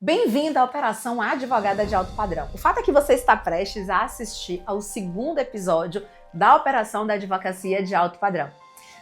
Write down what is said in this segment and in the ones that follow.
Bem-vindo à Operação Advogada de Alto Padrão. O fato é que você está prestes a assistir ao segundo episódio da Operação da Advocacia de Alto Padrão.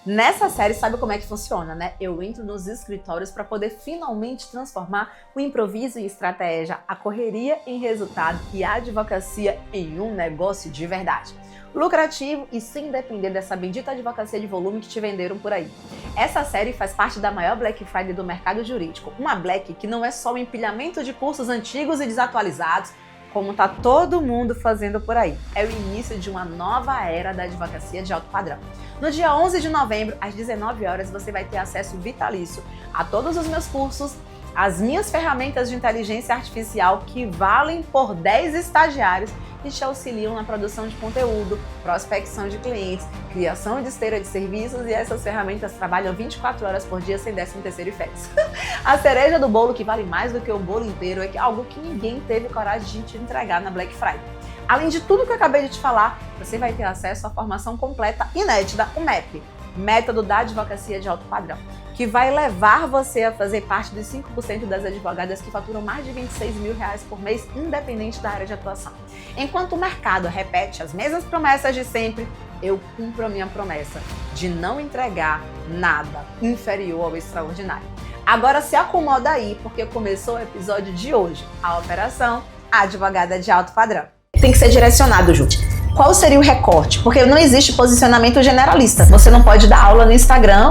Nessa série, sabe como é que funciona, né? Eu entro nos escritórios para poder finalmente transformar o improviso em estratégia, a correria em resultado e a advocacia em um negócio de verdade. Lucrativo e sem depender dessa bendita advocacia de volume que te venderam por aí. Essa série faz parte da maior Black Friday do mercado jurídico. Uma Black que não é só o empilhamento de cursos antigos e desatualizados, como tá todo mundo fazendo por aí. É o início de uma nova era da advocacia de alto padrão. No dia 11 de novembro, às 19 horas, você vai ter acesso vitalício a todos os meus cursos, as minhas ferramentas de inteligência artificial que valem por 10 estagiários que te auxiliam na produção de conteúdo, prospecção de clientes, criação de esteira de serviços, e essas ferramentas trabalham 24 horas por dia sem 13º e férias. A cereja do bolo, que vale mais do que o bolo inteiro, é algo que ninguém teve coragem de te entregar na Black Friday. Além de tudo que eu acabei de te falar, você vai ter acesso à formação completa inédita, o MEP, Método da Advocacia de Alto Padrão, que vai levar você a fazer parte dos 5% das advogadas que faturam mais de R$26 mil por mês, independente da área de atuação. Enquanto o mercado repete as mesmas promessas de sempre, eu cumpro a minha promessa de não entregar nada inferior ao extraordinário. Agora se acomoda aí, porque começou o episódio de hoje, a Operação Advogada de Alto Padrão. Tem que ser direcionado, Ju. Qual seria o recorte? Porque não existe posicionamento generalista. Você não pode dar aula no Instagram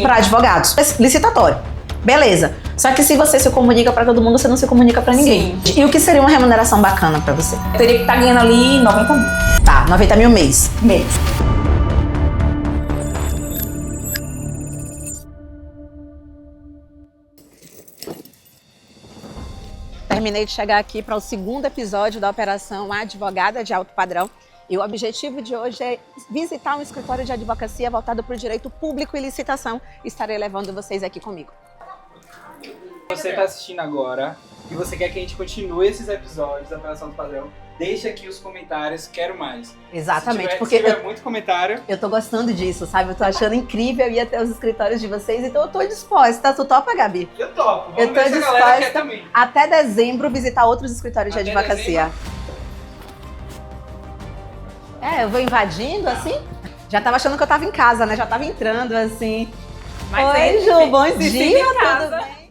para advogados. É licitatório. Beleza. Só que se você se comunica para todo mundo, você não se comunica para ninguém. Sim. E o que seria uma remuneração bacana para você? Eu teria que estar ganhando ali 90 mil. Tá, 90 mil mês. Terminei de chegar aqui para o segundo episódio da Operação Advogada de Alto Padrão. E o objetivo de hoje é visitar um escritório de advocacia voltado para o direito público e licitação. Estarei levando vocês aqui comigo. Você está assistindo agora e você quer que a gente continue esses episódios da Operação do Padrão, deixa aqui os comentários, quero mais. Exatamente, porque se tiver muito comentário... Eu tô gostando disso, sabe? Eu tô achando incrível ir até os escritórios de vocês, então eu tô disposta. Tu topa, Gabi? Eu topo. Eu tô disposta até dezembro visitar outros escritórios de advocacia. Eu vou invadindo assim? Já tava achando que eu tava em casa, né? Já tava entrando assim. Mas oi, Ju, bom dia, tudo bem?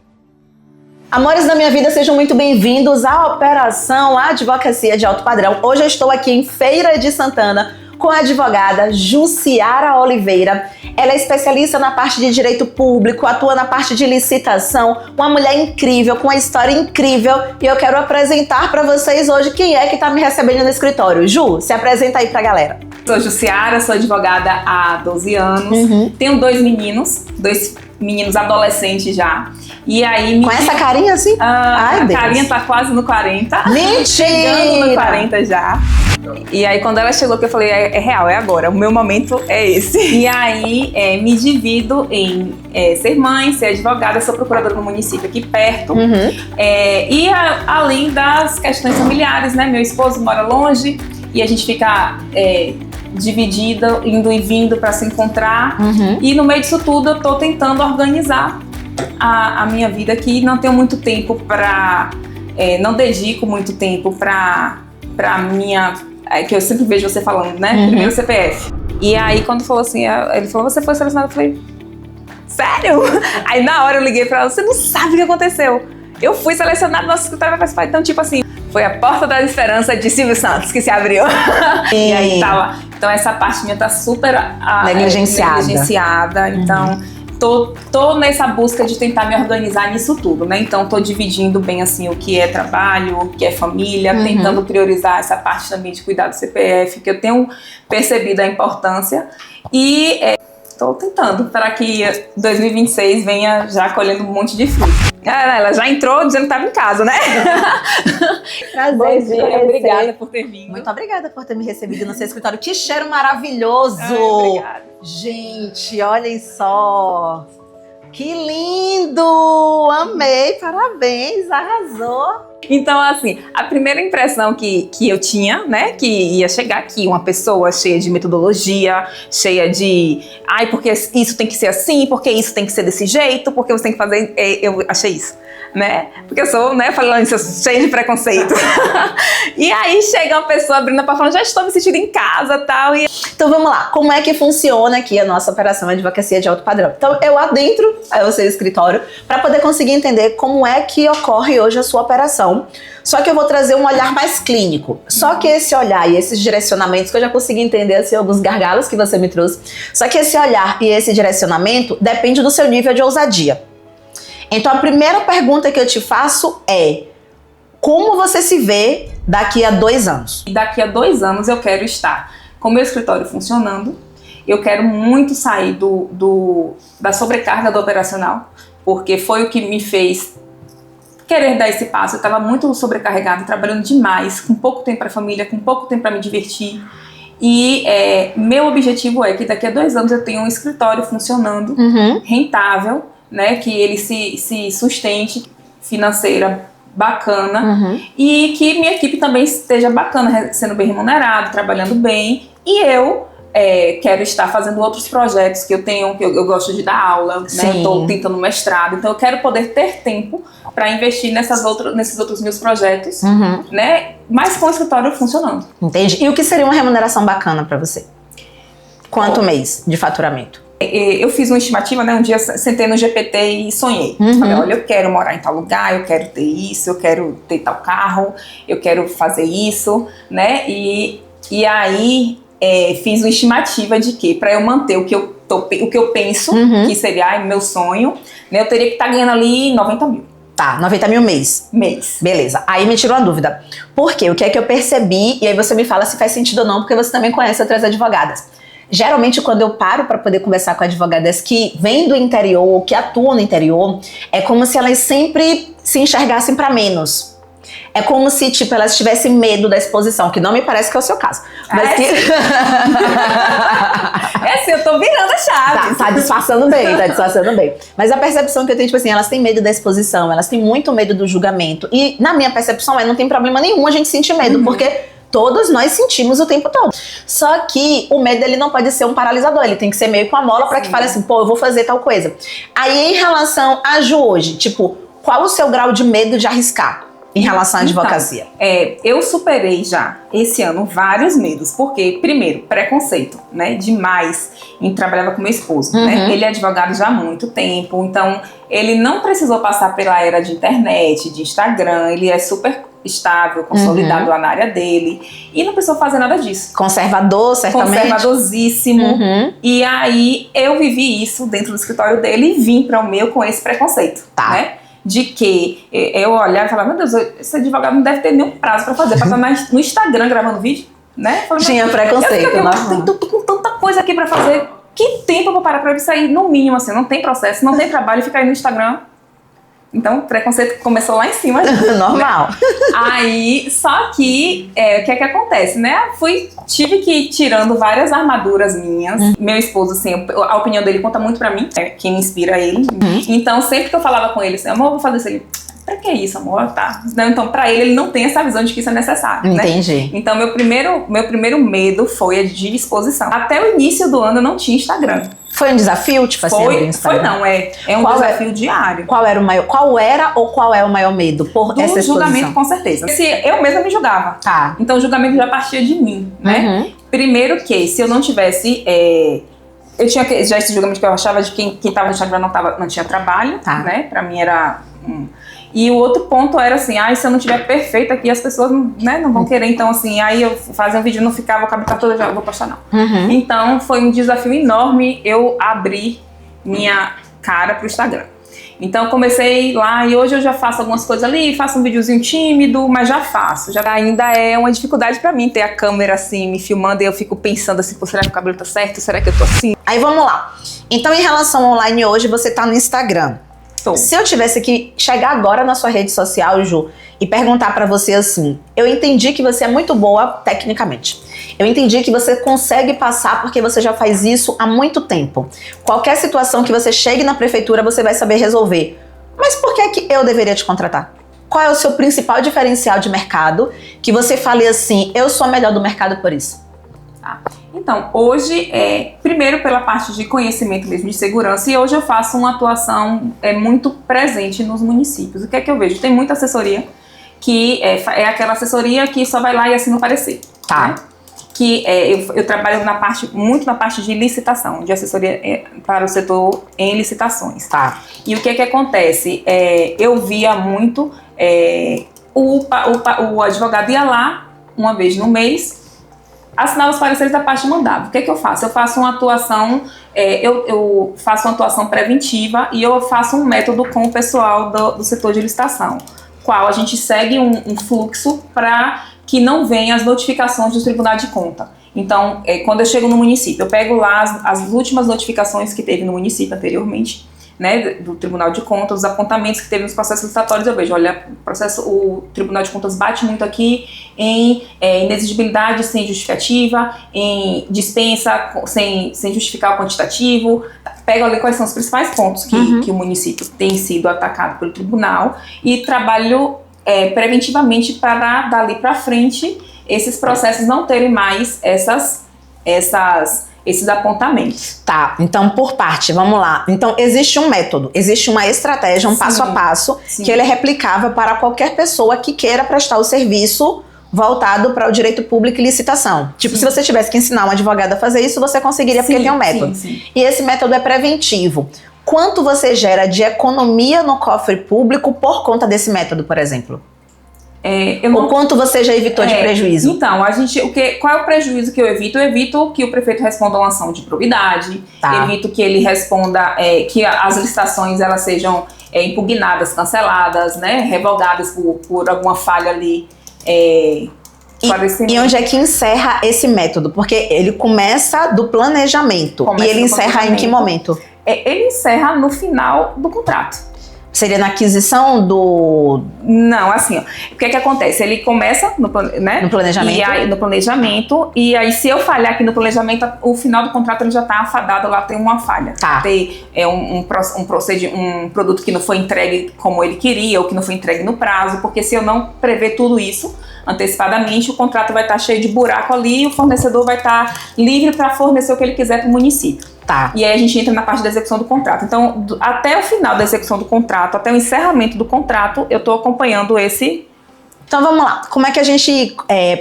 Amores da minha vida, sejam muito bem-vindos à Operação Advocacia de Alto Padrão. Hoje eu estou aqui em Feira de Santana com a advogada Jussiara Oliveira. Ela é especialista na parte de direito público, atua na parte de licitação, uma mulher incrível, com uma história incrível, e eu quero apresentar para vocês hoje quem é que está me recebendo no escritório. Ju, se apresenta aí pra galera. Sou Jussiara, sou advogada há 12 anos, tenho dois meninos adolescentes já. E aí com essa carinha assim? Ai, a carinha tá quase no 40. Mentira! Chegando no 40 já. E aí quando ela chegou que eu falei, é real, é agora, o meu momento é esse. E aí me divido em ser mãe, ser advogada, sou procuradora no município aqui perto. E além das questões familiares, né? Meu esposo mora longe e a gente fica dividida, indo e vindo para se encontrar. E no meio disso tudo eu tô tentando organizar a minha vida, que não tenho muito tempo para... não dedico muito tempo para minha... que eu sempre vejo você falando, né? Primeiro CPF. E aí quando falou assim, ele falou, você foi selecionada? Eu falei, sério? Aí na hora eu liguei pra ela, você não sabe o que aconteceu. Eu fui selecionada, nosso escritório vai participar. Então tipo assim, foi a porta da esperança de Silvio Santos que se abriu. E aí tava... Então essa parte minha tá super negligenciada. Então... Tô nessa busca de tentar me organizar nisso tudo, né? Então, tô dividindo bem, assim, o que é trabalho, o que é família, tentando priorizar essa parte também de cuidar do CPF, que eu tenho percebido a importância. E tô tentando para que 2026 venha já colhendo um monte de fruto. Ela já entrou dizendo que estava em casa, né? Prazer. Bom dia, obrigada por ter vindo. Muito obrigada por ter me recebido no seu escritório. Que cheiro maravilhoso! Obrigada. Gente, olhem só! Que lindo! Amei, parabéns, arrasou! Então, assim, a primeira impressão que eu tinha, né, que ia chegar aqui uma pessoa cheia de metodologia, cheia de, porque isso tem que ser assim, porque isso tem que ser desse jeito, porque você tem que fazer, eu achei isso. né? Porque eu sou, né, falando isso, cheia de preconceito. E aí chega uma pessoa abrindo a porta falando, já estou me sentindo em casa, tal. E... Então vamos lá, como é que funciona aqui a nossa operação Advocacia de Alto Padrão? Então eu adentro ao seu escritório para poder conseguir entender como é que ocorre hoje a sua operação. Só que eu vou trazer um olhar mais clínico. Só que esse olhar e esses direcionamentos, que eu já consegui entender assim, alguns gargalos que você me trouxe, só que esse olhar e esse direcionamento depende do seu nível de ousadia. Então a primeira pergunta que eu te faço é: como você se vê daqui a 2 anos? Daqui a 2 anos eu quero estar com o meu escritório funcionando. Eu quero muito sair da sobrecarga do operacional, porque foi o que me fez querer dar esse passo. Eu estava muito sobrecarregada, trabalhando demais, com pouco tempo para a família, com pouco tempo para me divertir. E meu objetivo é que daqui a 2 anos eu tenha um escritório funcionando, rentável, né, que ele se sustente, financeira bacana, e que minha equipe também esteja bacana, sendo bem remunerado, trabalhando bem. E eu quero estar fazendo outros projetos que eu tenho, que eu gosto de dar aula, né? Estou tentando mestrado, então eu quero poder ter tempo para investir nesses outros meus projetos, né? Mas com o escritório funcionando. Entendi. E o que seria uma remuneração bacana para você? Quanto mês de faturamento? Eu fiz uma estimativa, né? Um dia sentei no GPT e sonhei. Falei, olha, eu quero morar em tal lugar, eu quero ter isso, eu quero ter tal carro, eu quero fazer isso, né? E aí fiz uma estimativa de que para eu manter o que eu penso que seria meu sonho, né? Eu teria que estar ganhando ali 90 mil. Tá, 90 mil mês. Beleza. Aí me tirou uma dúvida. Por quê? O que é que eu percebi? E aí você me fala se faz sentido ou não, porque você também conhece outras advogadas. Geralmente, quando eu paro para poder conversar com advogadas que vêm do interior ou que atuam no interior, é como se elas sempre se enxergassem para menos. É como se, tipo, elas tivessem medo da exposição, que não me parece que é o seu caso. Mas assim, eu tô virando a chave. Tá disfarçando bem. Mas a percepção que eu tenho, tipo assim, elas têm medo da exposição, elas têm muito medo do julgamento. E na minha percepção não tem problema nenhum a gente sentir medo, porque todos nós sentimos o tempo todo. Só que o medo, ele não pode ser um paralisador, ele tem que ser meio com a mola para que fale assim, pô, eu vou fazer tal coisa. Aí, em relação a Ju hoje, tipo, qual o seu grau de medo de arriscar em relação à advocacia? Então, eu superei já esse ano vários medos, porque, primeiro, preconceito, né, demais. Trabalhava com meu esposo, né? Ele é advogado já há muito tempo, então ele não precisou passar pela era de internet, de Instagram, ele é super estável, consolidado lá na área dele, e não precisou fazer nada disso. Conservador, certamente. Conservadorzíssimo. E aí eu vivi isso dentro do escritório dele e vim para o meu com esse preconceito, né? De que eu olhava e falava, meu Deus, esse advogado não deve ter nenhum prazo para fazer, pra estar no Instagram gravando vídeo, né? Falei, tinha preconceito, eu tô com tanta coisa aqui para fazer, que tempo eu vou parar para sair, no mínimo, assim, não tem processo, não tem trabalho, ficar aí no Instagram. Então, o preconceito começou lá em cima. Normal. Né? Aí, só que, o que é que acontece, né? Tive que ir tirando várias armaduras minhas. Meu esposo, assim, a opinião dele conta muito pra mim, é quem inspira ele. Então, sempre que eu falava com ele assim, amor, eu vou fazer isso aí. Pra que isso, amor? Tá. Então, pra ele não tem essa visão de que isso é necessário, Entendi. Né? Então, meu primeiro medo foi a de exposição. Até o início do ano eu não tinha Instagram. Foi um desafio, tipo assim, abrir Instagram? Foi não, é um desafio diário. Qual era ou qual é o maior medo por essa exposição? Julgamento, com certeza. Eu mesma me julgava. Tá. Então o julgamento já partia de mim, né? Primeiro que, se eu não tivesse... eu tinha já esse julgamento que eu achava de quem tava no Instagram não tinha trabalho, né? Pra mim era... E o outro ponto era assim, se eu não tiver perfeito aqui, as pessoas, né, não vão querer. Então, assim, aí eu fazia um vídeo, não ficava, o cabelo toda, já vou postar não. Então, foi um desafio enorme eu abrir minha cara pro Instagram. Então, eu comecei lá e hoje eu já faço algumas coisas ali, faço um videozinho tímido, mas já faço. Já ainda é uma dificuldade pra mim ter a câmera assim, me filmando, e eu fico pensando assim, pô, será que o cabelo tá certo? Será que eu tô assim? Aí, vamos lá. Então, em relação ao online hoje, você tá no Instagram. Se eu tivesse que chegar agora na sua rede social, Ju, e perguntar pra você assim, eu entendi que você é muito boa tecnicamente. Eu entendi que você consegue passar porque você já faz isso há muito tempo. Qualquer situação que você chegue na prefeitura, você vai saber resolver. Mas por que eu deveria te contratar? Qual é o seu principal diferencial de mercado que você fale assim, eu sou a melhor do mercado por isso? Então, hoje, primeiro pela parte de conhecimento mesmo de segurança, e hoje eu faço uma atuação muito presente nos municípios. O que é que eu vejo? Tem muita assessoria que é aquela assessoria que só vai lá e assina o parecer. Tá. Né? Que eu trabalho muito na parte de licitação, de assessoria para o setor em licitações. Tá. E o que é que acontece? Eu via muito, o advogado ia lá uma vez no mês, assinar os pareceres da parte mandada. O que é que eu faço? Eu faço uma atuação, eu faço uma atuação preventiva e eu faço um método com o pessoal do setor de licitação, qual a gente segue um fluxo para que não venham as notificações do Tribunal de Conta. Então, quando eu chego no município, eu pego lá as últimas notificações que teve no município anteriormente, né, do Tribunal de Contas, os apontamentos que teve nos processos licitatórios, eu vejo, olha, o Tribunal de Contas bate muito aqui em inexigibilidade sem justificativa, em dispensa sem justificar o quantitativo. Pego ali quais são os principais pontos que o município tem sido atacado pelo tribunal e trabalho preventivamente para dali para frente esses processos não terem mais esses apontamentos. Tá, então por parte, vamos lá. Então existe um método, existe uma estratégia, um passo a passo, que ele é replicável para qualquer pessoa que queira prestar o serviço voltado para o direito público e licitação. Tipo, se você tivesse que ensinar um advogado a fazer isso, você conseguiria, porque tem um método. E esse método é preventivo. Quanto você gera de economia no cofre público por conta desse método, por exemplo? Ou quanto você já evitou de prejuízo? Então, qual é o prejuízo que eu evito? Eu evito que o prefeito responda uma ação de probidade, evito que ele responda, que as licitações elas sejam impugnadas, canceladas, né, revogadas por alguma falha ali. E onde é que encerra esse método? Porque ele começa do planejamento. E ele encerra em que momento? Ele encerra no final do contrato. Seria na aquisição do... Não, assim, ó, o que é que acontece? Ele começa no planejamento. No planejamento, e aí se eu falhar aqui no planejamento, o final do contrato ele já está afadado, lá tem uma falha. Tá. Tem um produto que não foi entregue como ele queria, ou que não foi entregue no prazo, porque se eu não prever tudo isso antecipadamente, o contrato vai estar cheio de buraco ali e o fornecedor vai estar livre para fornecer o que ele quiser para o município. Tá. E aí a gente entra na parte da execução do contrato. Então, até o final da execução do contrato, até o encerramento do contrato, eu estou acompanhando esse... Então vamos lá, como é que a gente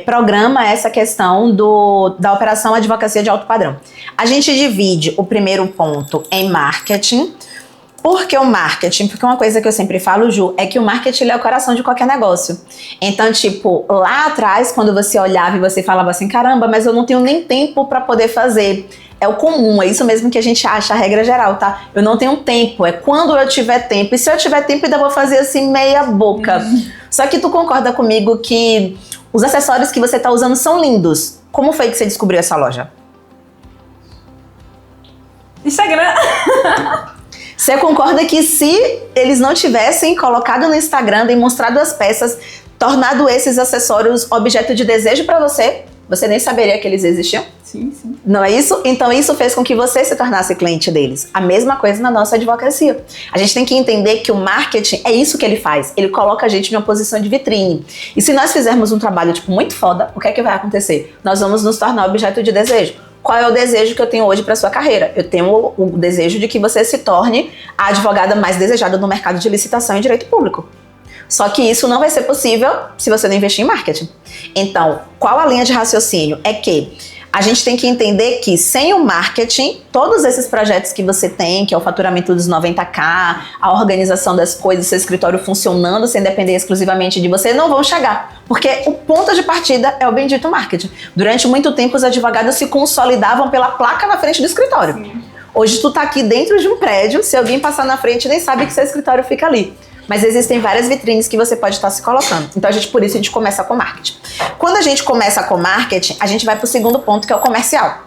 programa essa questão da operação advocacia de alto padrão? A gente divide o primeiro ponto em marketing. Por que o marketing? Porque uma coisa que eu sempre falo, Ju, é que o marketing é o coração de qualquer negócio. Então, tipo, lá atrás, quando você olhava e você falava assim, caramba, mas eu não tenho nem tempo para poder fazer. É o comum, é isso mesmo que a gente acha, a regra geral, tá? Eu não tenho tempo, é quando eu tiver tempo. E se eu tiver tempo, ainda vou fazer assim, meia boca. Só que tu concorda comigo que os acessórios que você tá usando são lindos. Como foi que você descobriu essa loja? Instagram. Você concorda que se eles não tivessem colocado no Instagram, demonstrado as peças, tornado esses acessórios objeto de desejo pra você, você nem saberia que eles existiam? Sim, sim. Não é isso? Então isso fez com que você se tornasse cliente deles. A mesma coisa na nossa advocacia. A gente tem que entender que o marketing é isso que ele faz. Ele coloca a gente em uma posição de vitrine. E se nós fizermos um trabalho tipo muito foda, o que é que vai acontecer? Nós vamos nos tornar objeto de desejo. Qual é o desejo que eu tenho hoje para sua carreira? Eu tenho o desejo de que você se torne a advogada mais desejada no mercado de licitação e direito público. Só que isso não vai ser possível se você não investir em marketing. Então, qual a linha de raciocínio? É que a gente tem que entender que sem o marketing, todos esses projetos que você tem, que é o faturamento dos 90K, a organização das coisas, seu escritório funcionando sem depender exclusivamente de você, não vão chegar. Porque o ponto de partida é o bendito marketing. Durante muito tempo, os advogados se consolidavam pela placa na frente do escritório. Sim. Hoje, tu tá aqui dentro de um prédio, se alguém passar na frente, nem sabe que seu escritório fica ali. Mas existem várias vitrines que você pode estar se colocando. Então, por isso a gente começa com marketing. Quando a gente começa com marketing, a gente vai para o segundo ponto, que é o comercial.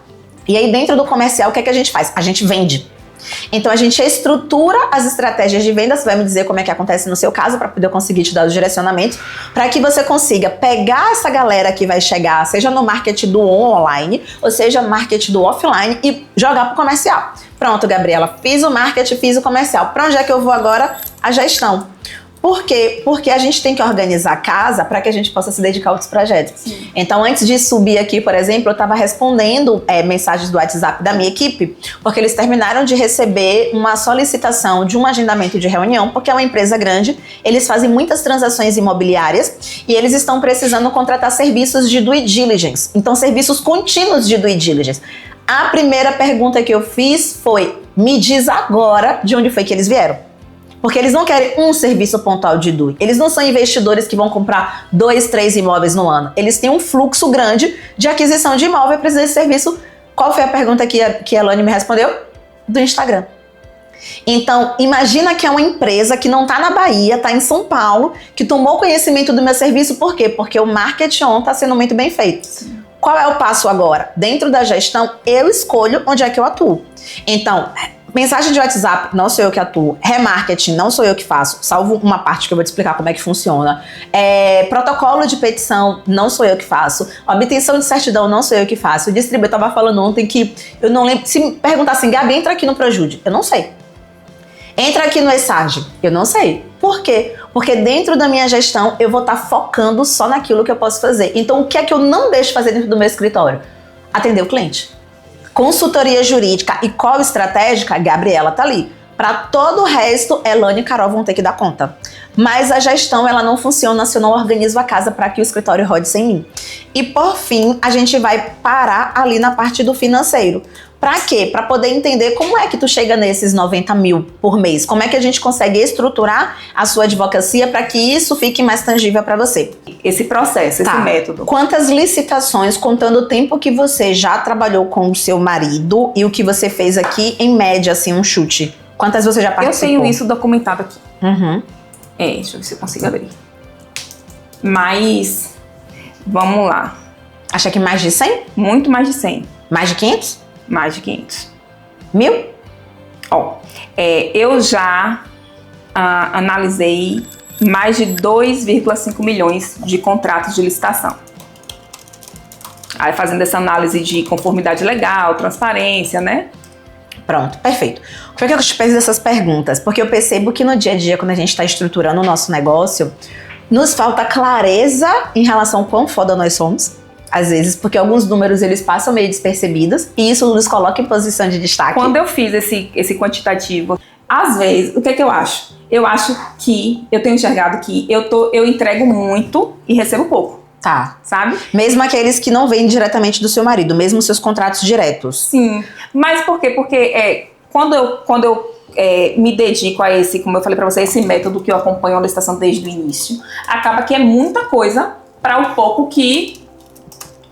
E aí, dentro do comercial, o que é que a gente faz? A gente vende. Então, a gente estrutura as estratégias de venda. Você vai me dizer como é que acontece no seu caso, para poder conseguir te dar os direcionamentos, para que você consiga pegar essa galera que vai chegar, seja no marketing do online, ou seja, no marketing do offline, e jogar para o comercial. Pronto, Gabriela, fiz o marketing, fiz o comercial. Para onde é que eu vou agora? A gestão. Por quê? Porque a gente tem que organizar a casa para que a gente possa se dedicar a outros projetos. Sim. Então, antes de subir aqui, por exemplo, eu estava respondendo mensagens do WhatsApp da minha equipe, porque eles terminaram de receber uma solicitação de um agendamento de reunião, porque é uma empresa grande, eles fazem muitas transações imobiliárias e eles estão precisando contratar serviços de due diligence. Então, serviços contínuos de due diligence. A primeira pergunta que eu fiz foi: me diz agora de onde foi que eles vieram. Porque eles não querem um serviço pontual de due. Eles não são investidores que vão comprar 2, 3 imóveis no ano. Eles têm um fluxo grande de aquisição de imóvel e precisam desse serviço. Qual foi a pergunta que a Elane me respondeu? Do Instagram. Então, imagina que é uma empresa que não está na Bahia, está em São Paulo, que tomou conhecimento do meu serviço. Por quê? Porque o marketing on está sendo muito bem feito. Sim. Qual é o passo agora? Dentro da gestão, eu escolho onde é que eu atuo. Então, mensagem de WhatsApp, não sou eu que atuo. Remarketing, não sou eu que faço. Salvo uma parte que eu vou te explicar como é que funciona. Protocolo de petição, não sou eu que faço. Obtenção de certidão, não sou eu que faço. O distribuidor estava falando ontem que eu não lembro. Se me perguntar assim, Gabi, entra aqui no Projude. Eu não sei. Entra aqui no ESAG. Eu não sei. Por quê? Porque dentro da minha gestão eu vou estar focando só naquilo que eu posso fazer. Então, o que é que eu não deixo fazer dentro do meu escritório? Atender o cliente. Consultoria jurídica e call estratégica, a Gabriela tá ali. Para todo o resto, Elane e Carol vão ter que dar conta. Mas a gestão, ela não funciona se eu não organizo a casa para que o escritório rode sem mim. E por fim, a gente vai parar ali na parte do financeiro. Pra quê? Pra poder entender como é que tu chega nesses 90 mil por mês. Como é que a gente consegue estruturar a sua advocacia para que isso fique mais tangível para você. Esse processo, esse método. Quantas licitações, contando o tempo que você já trabalhou com o seu marido e o que você fez aqui, em média, assim, um chute? Quantas você já participou? Eu tenho isso documentado aqui. Uhum. Deixa eu ver se eu consigo abrir. Mas, vamos lá. Acha que mais de 100? Muito mais de 100. Mais de 500? Mais de 500. 1000? Eu já analisei mais de 2,5 milhões de contratos de licitação. Aí fazendo essa análise de conformidade legal, transparência, né? Pronto, perfeito. Por que eu te fiz essas perguntas? Porque eu percebo que no dia a dia, quando a gente está estruturando o nosso negócio, nos falta clareza em relação ao quão foda nós somos. Às vezes, porque alguns números eles passam meio despercebidos e isso nos coloca em posição de destaque. Quando eu fiz esse quantitativo, às vezes, o que é que eu acho? Eu acho que eu tenho enxergado que eu entrego muito e recebo pouco. Tá. Sabe? Mesmo aqueles que não vêm diretamente do seu marido, mesmo seus contratos diretos. Sim. Mas por quê? Porque quando eu me dedico a esse, como eu falei pra você, esse método que eu acompanho a licitação desde o início, acaba que é muita coisa para o pouco que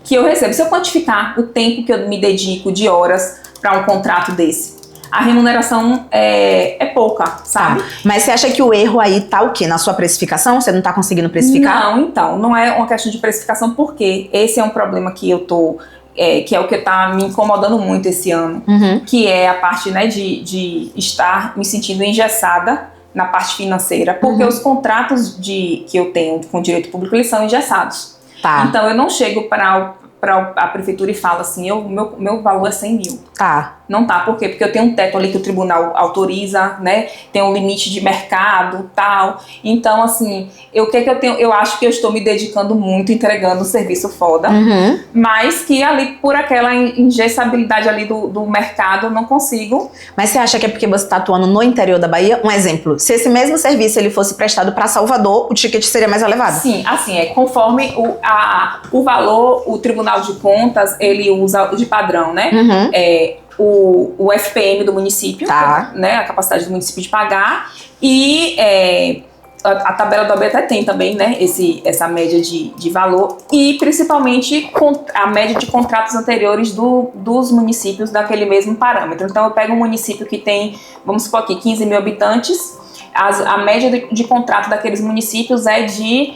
eu recebo. Se eu quantificar o tempo que eu me dedico de horas para um contrato desse, a remuneração é pouca, sabe? Mas você acha que o erro aí tá o quê? Na sua precificação? Você não tá conseguindo precificar? Não, então, não é uma questão de precificação, porque esse é um problema que eu tô, que é o que tá me incomodando muito esse ano, que é a parte, né, de estar me sentindo engessada na parte financeira, porque os contratos que eu tenho com o direito público, eles são engessados. Tá. Então eu não chego para a prefeitura e falo assim, meu valor é 100 mil. Tá. Não tá, por quê? Porque eu tenho um teto ali que o tribunal autoriza, né? Tem um limite de mercado, tal. Então, assim, eu acho que eu estou me dedicando muito, entregando um serviço foda, mas que ali, por aquela engessabilidade ali do mercado, eu não consigo. Mas você acha que é porque você está atuando no interior da Bahia? Um exemplo, se esse mesmo serviço ele fosse prestado para Salvador, o ticket seria mais elevado? Sim, assim, conforme o valor, o Tribunal de Contas, ele usa de padrão, né? O FPM do município, né, a capacidade do município de pagar, e a tabela do AB até tem também, né, essa média de valor, e principalmente a média de contratos anteriores dos municípios daquele mesmo parâmetro. Então eu pego um município que tem, vamos supor aqui, 15 mil habitantes, a média de contrato daqueles municípios é de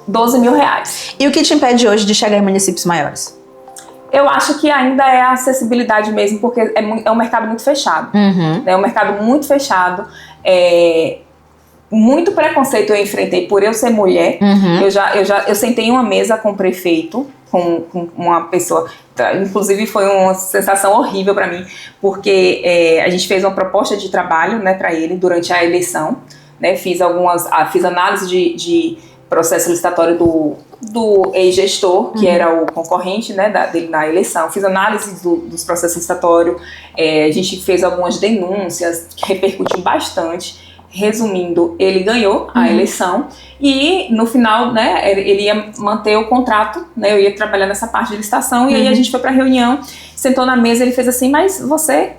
12 mil reais. E o que te impede hoje de chegar em municípios maiores? Eu acho que ainda é a acessibilidade mesmo, porque é um mercado muito fechado. É um mercado muito fechado. Muito preconceito eu enfrentei por eu ser mulher. Eu sentei em uma mesa com o prefeito, com uma pessoa. Inclusive foi uma sensação horrível para mim, porque a gente fez uma proposta de trabalho, né, para ele durante a eleição né? Fiz análise de processo licitatório do ex-gestor, que era o concorrente, né, dele na eleição. Fiz análise dos processos licitatórios, a gente fez algumas denúncias que repercutiu bastante. Resumindo, ele ganhou a eleição e no final, né, ele ia manter o contrato, né, eu ia trabalhar nessa parte de licitação e aí a gente foi pra reunião, sentou na mesa, ele fez assim, mas você,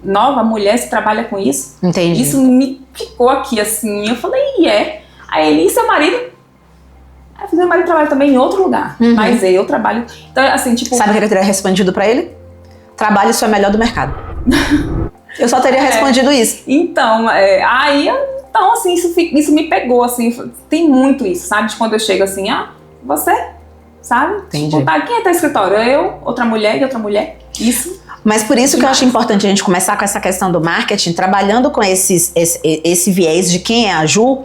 nova mulher, você trabalha com isso? Entendi. Isso me ficou aqui assim, eu falei, Aí ele, e seu marido? Aí eu falei, meu marido trabalha também em outro lugar, mas eu trabalho, então assim, tipo... Sabe o que eu teria respondido pra ele? Trabalho, isso é melhor do mercado. Eu só teria respondido isso. Então, então assim, isso me pegou, assim, tem muito isso, sabe? De quando eu chego assim, você, sabe? Entendi. Tipo, quem é teu escritório? Eu, outra mulher e outra mulher. Isso. Mas por isso que eu acho importante a gente começar com essa questão do marketing, trabalhando com esse viés de quem é a Ju.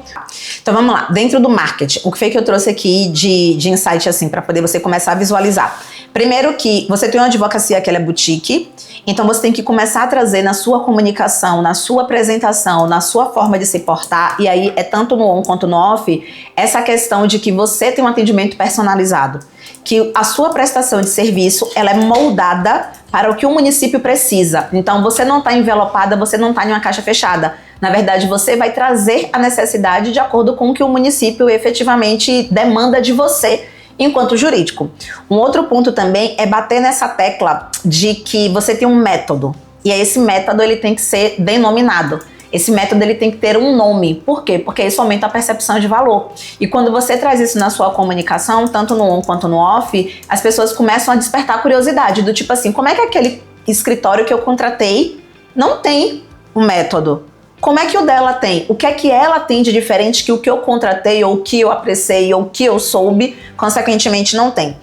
Então vamos lá, dentro do marketing, o que foi que eu trouxe aqui de insight assim, para poder você começar a visualizar? Primeiro que você tem uma advocacia que ela é boutique, então você tem que começar a trazer na sua comunicação, na sua apresentação, na sua forma de se portar, e aí é tanto no on quanto no off, essa questão de que você tem um atendimento personalizado, que a sua prestação de serviço, ela é moldada para o que o município precisa. Então você não está envelopada, você não está em uma caixa fechada. Na verdade, você vai trazer a necessidade de acordo com o que o município efetivamente demanda de você enquanto jurídico. Um outro ponto também é bater nessa tecla de que você tem um método. E esse método ele tem que ser denominado. Esse método ele tem que ter um nome. Por quê? Porque isso aumenta a percepção de valor. E quando você traz isso na sua comunicação, tanto no on quanto no off, as pessoas começam a despertar curiosidade, do tipo assim, como é que aquele escritório que eu contratei não tem um método? Como é que o dela tem? O que é que ela tem de diferente que o que eu contratei, ou o que eu apreciei, ou o que eu soube, consequentemente não tem?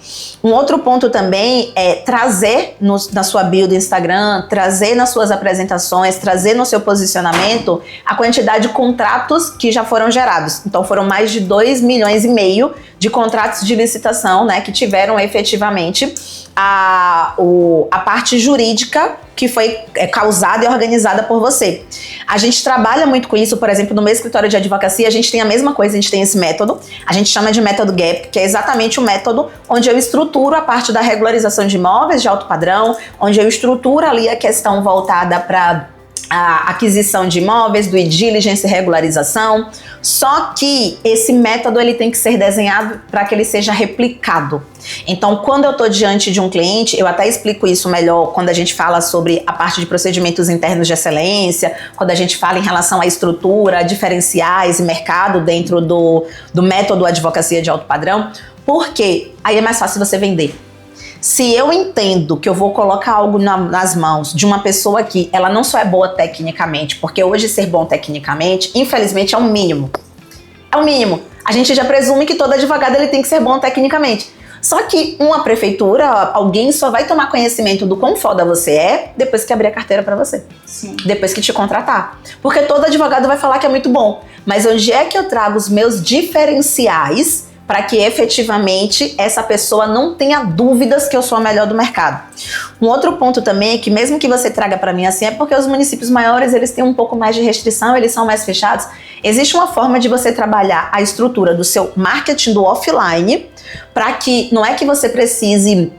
Um outro ponto também é trazer na sua bio do Instagram, trazer nas suas apresentações, trazer no seu posicionamento a quantidade de contratos que já foram gerados. Então foram mais de 2,5 milhões de contratos de licitação, né, que tiveram efetivamente a parte jurídica que foi causada e organizada por você. A gente trabalha muito com isso, por exemplo, no meu escritório de advocacia, a gente tem a mesma coisa, a gente tem esse método, a gente chama de método GAP, que é exatamente o método onde eu estruturo a parte da regularização de imóveis de alto padrão, onde eu estruturo ali a questão voltada para a aquisição de imóveis, do due diligence e regularização, só que esse método ele tem que ser desenhado para que ele seja replicado. Então, quando eu estou diante de um cliente, eu até explico isso melhor quando a gente fala sobre a parte de procedimentos internos de excelência, quando a gente fala em relação à estrutura, diferenciais e mercado dentro do método advocacia de alto padrão, porque aí é mais fácil você vender. Se eu entendo que eu vou colocar algo nas mãos de uma pessoa que ela não só é boa tecnicamente, porque hoje ser bom tecnicamente, infelizmente, é o mínimo. É o mínimo. A gente já presume que todo advogado ele tem que ser bom tecnicamente. Só que uma prefeitura, alguém só vai tomar conhecimento do quão foda você é depois que abrir a carteira pra você. Sim. Depois que te contratar. Porque todo advogado vai falar que é muito bom. Mas onde é que eu trago os meus diferenciais para que efetivamente essa pessoa não tenha dúvidas que eu sou a melhor do mercado? Um outro ponto também é que mesmo que você traga para mim assim, é porque os municípios maiores eles têm um pouco mais de restrição, eles são mais fechados. Existe uma forma de você trabalhar a estrutura do seu marketing do offline para que não é que você precise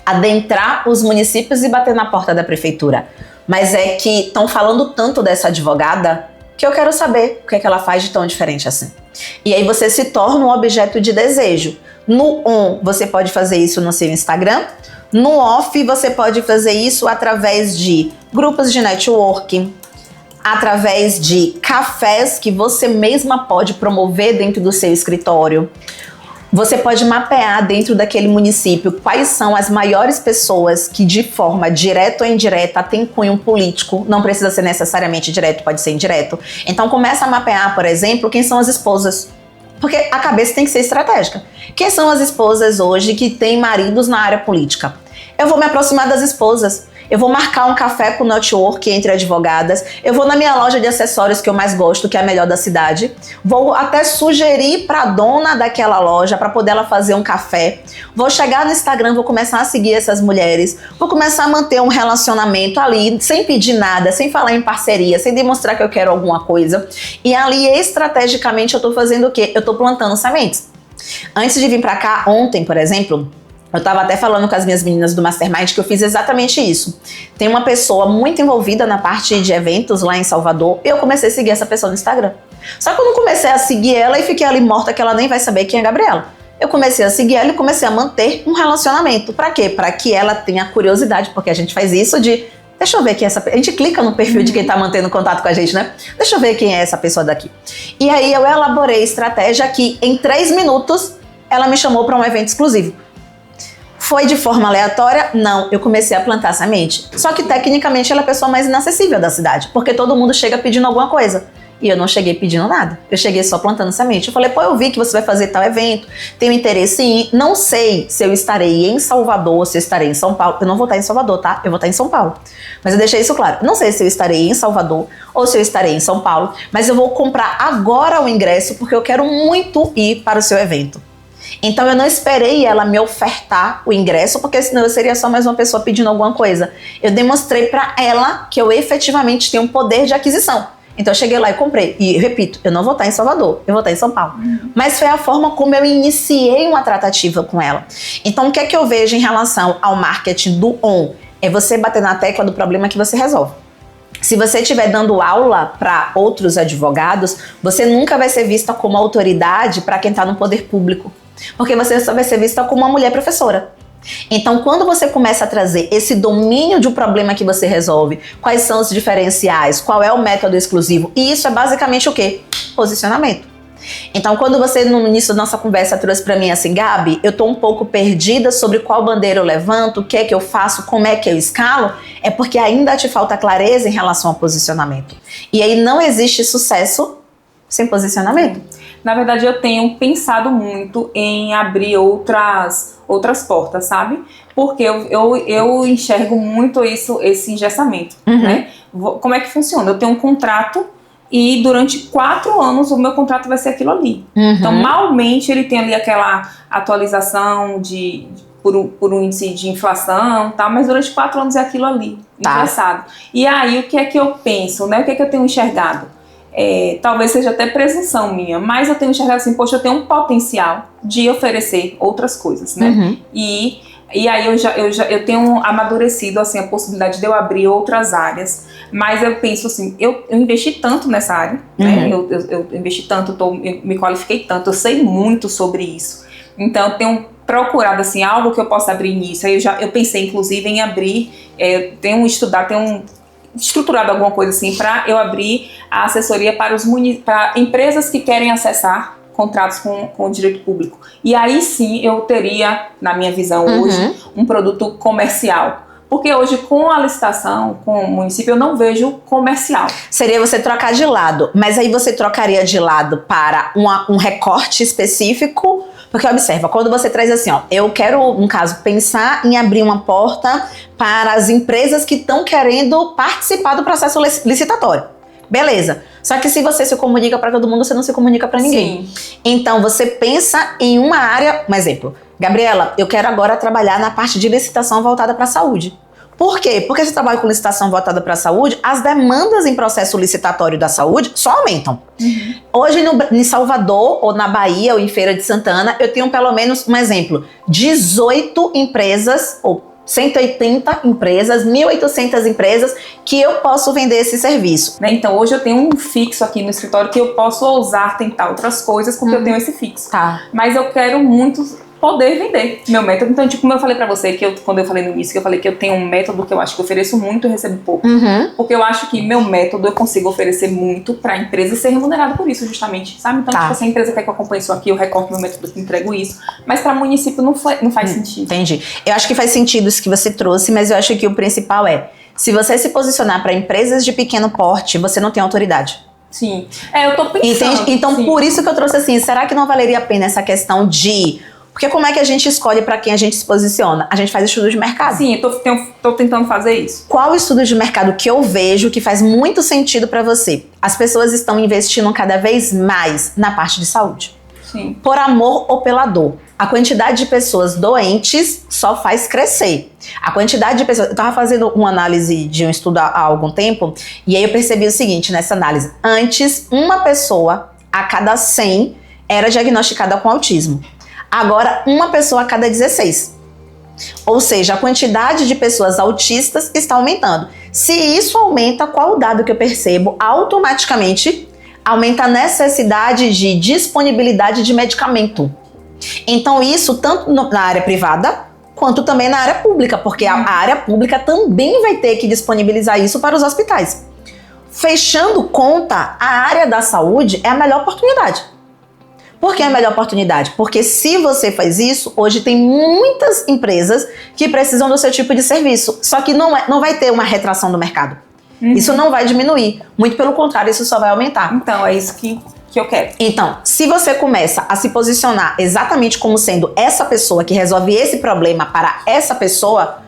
adentrar os municípios e bater na porta da prefeitura, mas é que estão falando tanto dessa advogada que eu quero saber o que é que ela faz de tão diferente assim. E aí você se torna um objeto de desejo. No on, você pode fazer isso no seu Instagram. No off, você pode fazer isso através de grupos de networking, através de cafés que você mesma pode promover dentro do seu escritório. Você pode mapear dentro daquele município quais são as maiores pessoas que de forma direta ou indireta têm cunho político, não precisa ser necessariamente direto, pode ser indireto. Então começa a mapear, por exemplo, quem são as esposas, porque a cabeça tem que ser estratégica. Quem são as esposas hoje que têm maridos na área política? Eu vou me aproximar das esposas. Eu vou marcar um café pro network entre advogadas. Eu vou na minha loja de acessórios que eu mais gosto, que é a melhor da cidade. Vou até sugerir pra dona daquela loja para poder ela fazer um café. Vou chegar no Instagram, vou começar a seguir essas mulheres. Vou começar a manter um relacionamento ali, sem pedir nada, sem falar em parceria, sem demonstrar que eu quero alguma coisa. E ali, estrategicamente, eu tô fazendo o quê? Eu tô plantando sementes. Antes de vir pra cá, ontem, por exemplo, eu tava até falando com as minhas meninas do Mastermind que eu fiz exatamente isso. Tem uma pessoa muito envolvida na parte de eventos lá em Salvador, e eu comecei a seguir essa pessoa no Instagram. Só que eu não comecei a seguir ela e fiquei ali morta que ela nem vai saber quem é a Gabriela. Eu comecei a seguir ela e comecei a manter um relacionamento. Pra quê? Pra que ela tenha curiosidade, porque a gente faz isso de... Deixa eu ver quem é essa pessoa. A gente clica no perfil de quem tá mantendo contato com a gente, né? Deixa eu ver quem é essa pessoa daqui. E aí eu elaborei estratégia que em 3 minutos ela me chamou pra um evento exclusivo. Foi de forma aleatória? Não, eu comecei a plantar semente. Só que tecnicamente ela é a pessoa mais inacessível da cidade, porque todo mundo chega pedindo alguma coisa. E eu não cheguei pedindo nada, eu cheguei só plantando semente. Eu falei, pô, eu vi que você vai fazer tal evento, tenho interesse em ir. Não sei se eu estarei em Salvador ou se eu estarei em São Paulo. Eu não vou estar em Salvador, tá? Eu vou estar em São Paulo. Mas eu deixei isso claro. Não sei se eu estarei em Salvador ou se eu estarei em São Paulo, mas eu vou comprar agora o ingresso porque eu quero muito ir para o seu evento. Então eu não esperei ela me ofertar o ingresso, porque senão eu seria só mais uma pessoa pedindo alguma coisa. Eu demonstrei para ela que eu efetivamente tenho um poder de aquisição. Então eu cheguei lá e comprei. E repito, eu não vou estar em Salvador, eu vou estar em São Paulo. Mas foi a forma como eu iniciei uma tratativa com ela. Então o que é que eu vejo em relação ao marketing do on? É você bater na tecla do problema que você resolve. Se você estiver dando aula para outros advogados, você nunca vai ser vista como autoridade para quem está no poder público. Porque você só vai ser vista como uma mulher professora. Então, quando você começa a trazer esse domínio de um problema que você resolve, quais são os diferenciais, qual é o método exclusivo, e isso é basicamente o quê? Posicionamento. Então, quando você no início da nossa conversa trouxe para mim assim, Gabi, eu tô um pouco perdida sobre qual bandeira eu levanto, o que é que eu faço, como é que eu escalo, é porque ainda te falta clareza em relação ao posicionamento. E aí não existe sucesso sem posicionamento. Na verdade, eu tenho pensado muito em abrir outras portas, sabe? Porque eu enxergo muito esse engessamento, né? Como é que funciona? Eu tenho um contrato e durante 4 anos o meu contrato vai ser aquilo ali. Então, malmente, ele tem ali aquela atualização por um índice de inflação, tá? Mas durante 4 anos é aquilo ali, engessado. E aí, o que é que eu penso, né? O que é que eu tenho enxergado? Talvez seja até presunção minha, mas eu tenho enxergado assim, poxa, eu tenho um potencial de oferecer outras coisas, né? E aí eu tenho amadurecido assim, a possibilidade de eu abrir outras áreas, mas eu penso assim, eu investi tanto nessa área, né? Eu investi tanto, eu me qualifiquei tanto, eu sei muito sobre isso, então eu tenho procurado assim, algo que eu possa abrir nisso. Aí eu pensei inclusive em abrir, tenho estruturado alguma coisa assim para eu abrir a assessoria para empresas que querem acessar contratos com o direito público. E aí sim eu teria, na minha visão hoje, um produto comercial. Porque hoje com a licitação, com o município, eu não vejo comercial. Seria você trocar de lado, mas aí você trocaria de lado para um recorte específico. Porque observa, quando você traz assim, ó, eu quero, no caso, pensar em abrir uma porta para as empresas que estão querendo participar do processo licitatório. Beleza. Só que se você se comunica para todo mundo, você não se comunica para ninguém. Sim. Então você pensa em uma área, um exemplo. Gabriela, eu quero agora trabalhar na parte de licitação voltada para a saúde. Por quê? Porque se eu trabalho com licitação voltada para a saúde, as demandas em processo licitatório da saúde só aumentam. Hoje em Salvador, ou na Bahia, ou em Feira de Santana, eu tenho pelo menos, um exemplo, 18 empresas, ou 180 empresas, 1.800 empresas que eu posso vender esse serviço. Então hoje eu tenho um fixo aqui no escritório que eu posso ousar tentar outras coisas porque eu tenho esse fixo. Mas eu quero muito poder vender meu método. Então, tipo, como eu falei pra você, quando eu falei no início, que eu falei que eu tenho um método que eu acho que eu ofereço muito e recebo pouco. Porque eu acho que meu método eu consigo oferecer muito pra empresa e ser remunerado por isso, justamente, sabe? Então, tipo, se a empresa quer que eu acompanhe isso aqui, eu recorto meu método e entrego isso. Mas pra município não faz sentido. Entendi. Eu acho que faz sentido isso que você trouxe, mas eu acho que o principal se você se posicionar pra empresas de pequeno porte, você não tem autoridade. Sim. Eu tô pensando. Entende? Então, por isso que eu trouxe assim, será que não valeria a pena essa questão de Porque como é que a gente escolhe para quem a gente se posiciona? A gente faz estudo de mercado. Sim, eu tô tentando fazer isso. Qual o estudo de mercado que eu vejo que faz muito sentido para você? As pessoas estão investindo cada vez mais na parte de saúde. Sim. Por amor ou pela dor. A quantidade de pessoas doentes só faz crescer. A quantidade de pessoas... Eu estava fazendo uma análise de um estudo há algum tempo, e aí eu percebi o seguinte nessa análise. Antes, uma pessoa a cada 100 era diagnosticada com autismo. Agora, uma pessoa a cada 16. Ou seja, a quantidade de pessoas autistas está aumentando. Se isso aumenta, qual o dado que eu percebo? Automaticamente aumenta a necessidade de disponibilidade de medicamento. Então isso tanto na área privada quanto também na área pública, porque a área pública também vai ter que disponibilizar isso para os hospitais. Fechando conta, a área da saúde é a melhor oportunidade. Por que é a melhor oportunidade? Porque se você faz isso, hoje tem muitas empresas que precisam do seu tipo de serviço, só que não vai ter uma retração do mercado. Isso não vai diminuir, muito pelo contrário, isso só vai aumentar. Então, é isso que eu quero. Então, se você começa a se posicionar exatamente como sendo essa pessoa que resolve esse problema para essa pessoa,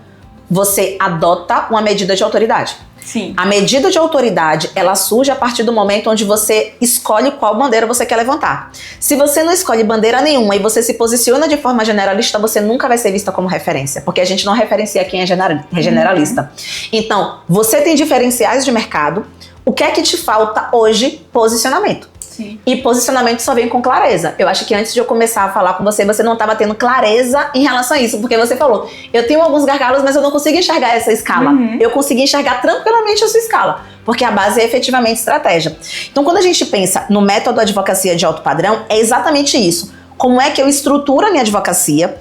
você adota uma medida de autoridade. Sim. A medida de autoridade, ela surge a partir do momento onde você escolhe qual bandeira você quer levantar. Se você não escolhe bandeira nenhuma e você se posiciona de forma generalista, você nunca vai ser vista como referência, porque a gente não referencia quem é generalista. Então, você tem diferenciais de mercado. O que é que te falta hoje? Posicionamento. Sim. E posicionamento só vem com clareza. Eu acho que antes de eu começar a falar com você, você não estava tendo clareza em relação a isso, porque você falou, eu tenho alguns gargalos, mas eu não consigo enxergar essa escala. Eu consegui enxergar tranquilamente a sua escala, porque a base é efetivamente estratégia. Então, quando a gente pensa no método advocacia de alto padrão, é exatamente isso. Como é que eu estruturo a minha advocacia,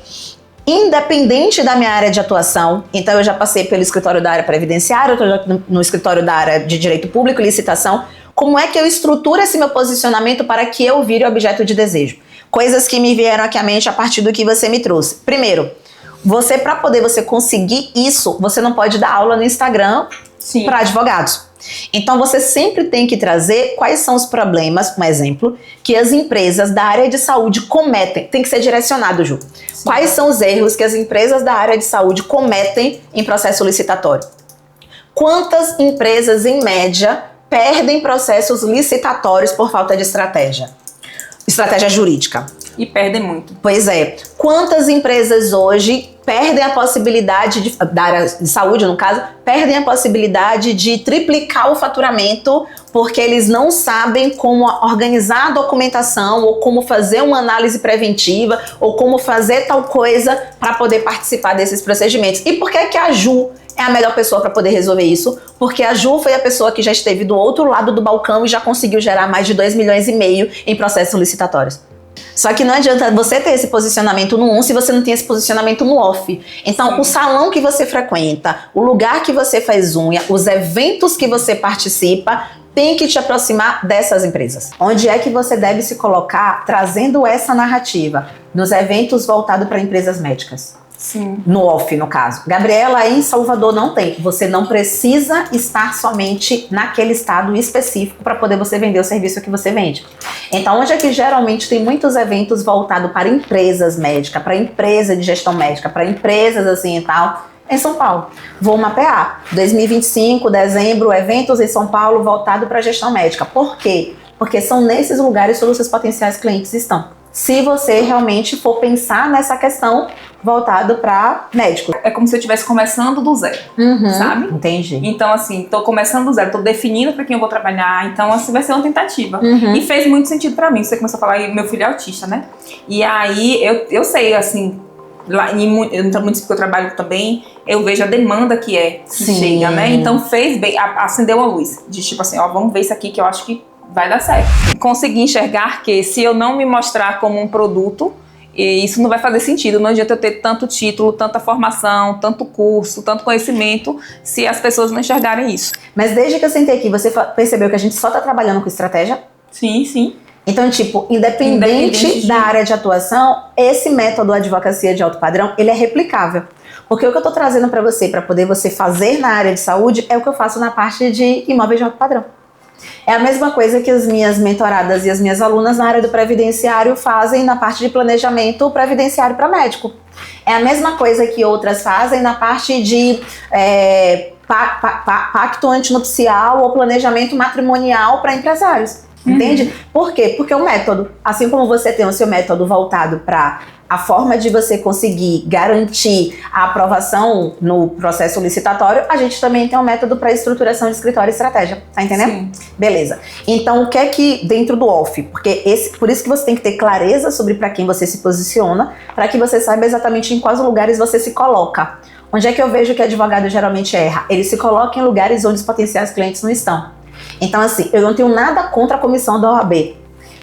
independente da minha área de atuação? Então, eu já passei pelo escritório da área previdenciária, eu estou no escritório da área de direito público e licitação. Como é que eu estruturo esse meu posicionamento para que eu vire objeto de desejo? Coisas que me vieram aqui à mente a partir do que você me trouxe. Primeiro, para poder você conseguir isso, você não pode dar aula no Instagram para advogados. Então, você sempre tem que trazer quais são os problemas, um exemplo, que as empresas da área de saúde cometem. Tem que ser direcionado, Ju. Sim. Quais são os erros que as empresas da área de saúde cometem em processo licitatório? Quantas empresas, em média, perdem processos licitatórios por falta de estratégia jurídica? E perdem muito. Pois é. Quantas empresas hoje perdem a possibilidade, da área de saúde no caso, perdem a possibilidade de triplicar o faturamento porque eles não sabem como organizar a documentação ou como fazer uma análise preventiva ou como fazer tal coisa para poder participar desses procedimentos? E por que a Ju é a melhor pessoa para poder resolver isso? Porque a Ju foi a pessoa que já esteve do outro lado do balcão e já conseguiu gerar mais de 2,5 milhões em processos licitatórios. Só que não adianta você ter esse posicionamento no on se você não tem esse posicionamento no off. Então, o salão que você frequenta, o lugar que você faz unha, os eventos que você participa, tem que te aproximar dessas empresas. Onde é que você deve se colocar trazendo essa narrativa? Nos eventos voltados para empresas médicas. Sim. No off, no caso. Gabriela, em Salvador não tem. Você não precisa estar somente naquele estado específico para poder você vender o serviço que você vende. Então, onde é que geralmente tem muitos eventos voltados para empresas médicas, para empresa de gestão médica, para empresas assim e tal? Em São Paulo. Vou mapear. 2025, dezembro, eventos em São Paulo voltado para gestão médica. Por quê? Porque são nesses lugares que os seus potenciais clientes estão. Se você realmente for pensar nessa questão voltado para médico. É como se eu estivesse começando do zero, sabe? Entendi. Então, assim, tô começando do zero, tô definindo para quem eu vou trabalhar, então, assim, vai ser uma tentativa. E fez muito sentido para mim. Você começou a falar, meu filho é autista, né? E aí, eu sei, assim, lá no município que eu trabalho também, eu vejo a demanda que chega, né? Então, fez bem, acendeu a luz, de tipo assim, ó, vamos ver isso aqui que eu acho que vai dar certo. Consegui enxergar que se eu não me mostrar como um produto, isso não vai fazer sentido. Não adianta eu ter tanto título, tanta formação, tanto curso, tanto conhecimento, se as pessoas não enxergarem isso. Mas desde que eu sentei aqui, você percebeu que a gente só tá trabalhando com estratégia? Sim, sim. Então, tipo, independente da área de atuação, esse método advocacia de alto padrão, ele é replicável. Porque o que eu tô trazendo para você, para poder você fazer na área de saúde, é o que eu faço na parte de imóveis de alto padrão. É a mesma coisa que as minhas mentoradas e as minhas alunas na área do previdenciário fazem na parte de planejamento previdenciário para médico. É a mesma coisa que outras fazem na parte de pacto antinupcial ou planejamento matrimonial para empresários. Entende? Por quê? Porque o método, assim como você tem o seu método voltado para a forma de você conseguir garantir a aprovação no processo licitatório, a gente também tem um método para estruturação de escritório e estratégia. Tá entendendo? Sim. Beleza. Então, o que é que dentro do OFF? Porque por isso que você tem que ter clareza sobre para quem você se posiciona, para que você saiba exatamente em quais lugares você se coloca. Onde é que eu vejo que advogado geralmente erra? Ele se coloca em lugares onde os potenciais clientes não estão. Então, assim, eu não tenho nada contra a comissão da OAB,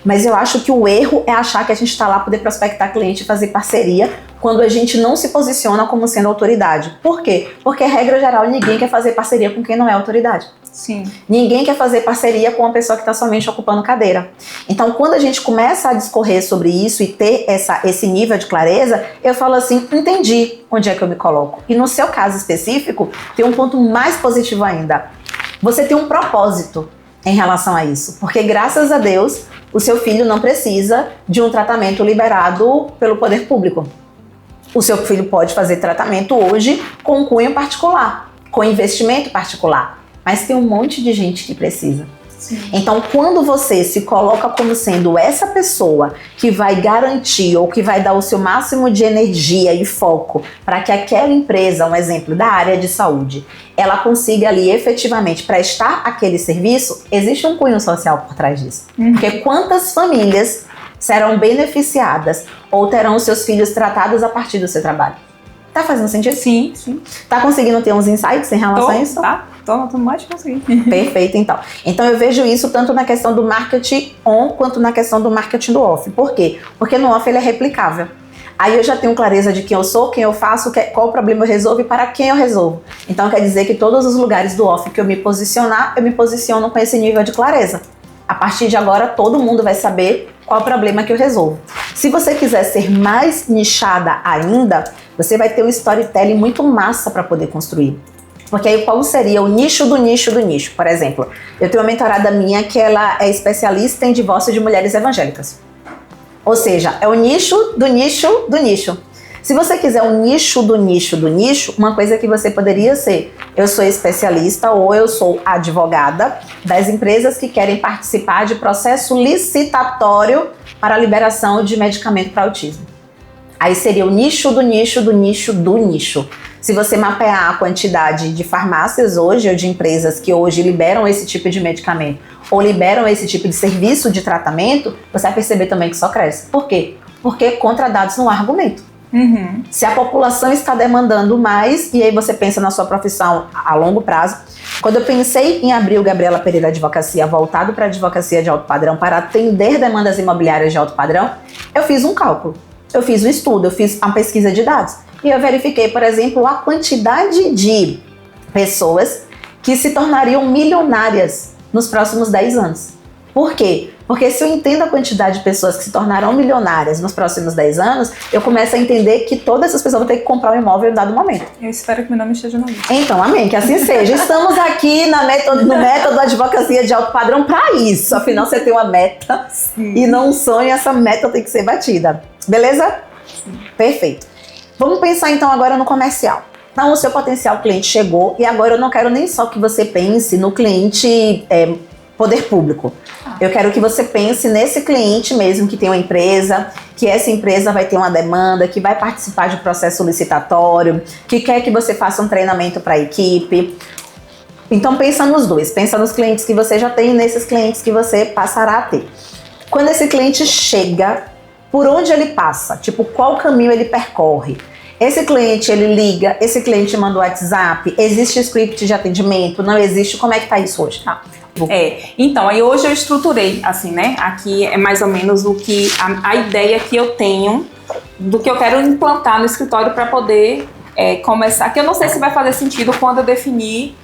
mas eu acho que o erro é achar que a gente está lá para poder prospectar cliente e fazer parceria quando a gente não se posiciona como sendo autoridade. Por quê? Porque, regra geral, ninguém quer fazer parceria com quem não é autoridade. Sim. Ninguém quer fazer parceria com uma pessoa que está somente ocupando cadeira. Então, quando a gente começa a discorrer sobre isso e ter esse nível de clareza, eu falo assim, entendi onde é que eu me coloco. E no seu caso específico, tem um ponto mais positivo ainda. Você tem um propósito em relação a isso, porque graças a Deus, o seu filho não precisa de um tratamento liberado pelo poder público. O seu filho pode fazer tratamento hoje com cunho particular, com investimento particular, mas tem um monte de gente que precisa. Sim. Então, quando você se coloca como sendo essa pessoa que vai garantir ou que vai dar o seu máximo de energia e foco para que aquela empresa, um exemplo da área de saúde, ela consiga ali efetivamente prestar aquele serviço, existe um cunho social por trás disso. Porque quantas famílias serão beneficiadas ou terão seus filhos tratados a partir do seu trabalho? Tá fazendo sentido? Sim, sim. Tá conseguindo ter uns insights em relação a isso? Tá. Tô mais conseguindo. Perfeito, então. Então eu vejo isso tanto na questão do marketing on quanto na questão do marketing do off. Por quê? Porque no off ele é replicável. Aí eu já tenho clareza de quem eu sou, quem eu faço, qual o problema eu resolvo e para quem eu resolvo. Então quer dizer que todos os lugares do off que eu me posicionar, eu me posiciono com esse nível de clareza. A partir de agora todo mundo vai saber qual o problema que eu resolvo. Se você quiser ser mais nichada ainda, você vai ter um storytelling muito massa para poder construir. Porque aí qual seria o nicho do nicho do nicho? Por exemplo, eu tenho uma mentorada minha que ela é especialista em divórcio de mulheres evangélicas. Ou seja, é o nicho do nicho do nicho. Se você quiser um nicho do nicho do nicho, uma coisa que você poderia ser, eu sou especialista ou eu sou advogada das empresas que querem participar de processo licitatório para a liberação de medicamento para autismo. Aí seria o nicho do nicho do nicho do nicho. Se você mapear a quantidade de farmácias hoje ou de empresas que hoje liberam esse tipo de medicamento ou liberam esse tipo de serviço de tratamento, você vai perceber também que só cresce. Por quê? Porque contra dados não há argumento. Se a população está demandando mais, e aí você pensa na sua profissão a longo prazo. Quando eu pensei em abrir o Gabriela Pereira Advocacia voltado para a advocacia de alto padrão, para atender demandas imobiliárias de alto padrão, eu fiz um cálculo, eu fiz um estudo, eu fiz uma pesquisa de dados. E eu verifiquei, por exemplo, a quantidade de pessoas que se tornariam milionárias nos próximos 10 anos. Por quê? Porque se eu entendo a quantidade de pessoas que se tornarão milionárias nos próximos 10 anos, eu começo a entender que todas essas pessoas vão ter que comprar um imóvel em dado momento. Eu espero que meu nome esteja na lista. Então, amém, que assim seja. Estamos aqui no método Advocacia de Alto Padrão para isso. Afinal, você tem uma meta e não um sonho, essa meta tem que ser batida. Beleza? Sim. Perfeito. Vamos pensar então agora no comercial. Então o seu potencial cliente chegou e agora eu não quero nem só que você pense no cliente poder público. Eu quero que você pense nesse cliente mesmo que tem uma empresa, que essa empresa vai ter uma demanda, que vai participar de processo licitatório, que quer que você faça um treinamento para a equipe. Então pensa nos dois, pensa nos clientes que você já tem e nesses clientes que você passará a ter. Quando esse cliente chega, por onde ele passa? Tipo, qual caminho ele percorre? Esse cliente, ele liga, esse cliente manda o WhatsApp, existe script de atendimento, não existe? Como é que tá isso hoje? Então, aí hoje eu estruturei, assim, né? Aqui é mais ou menos o que a ideia que eu tenho do que eu quero implantar no escritório para poder começar, que eu não sei se vai fazer sentido quando eu definir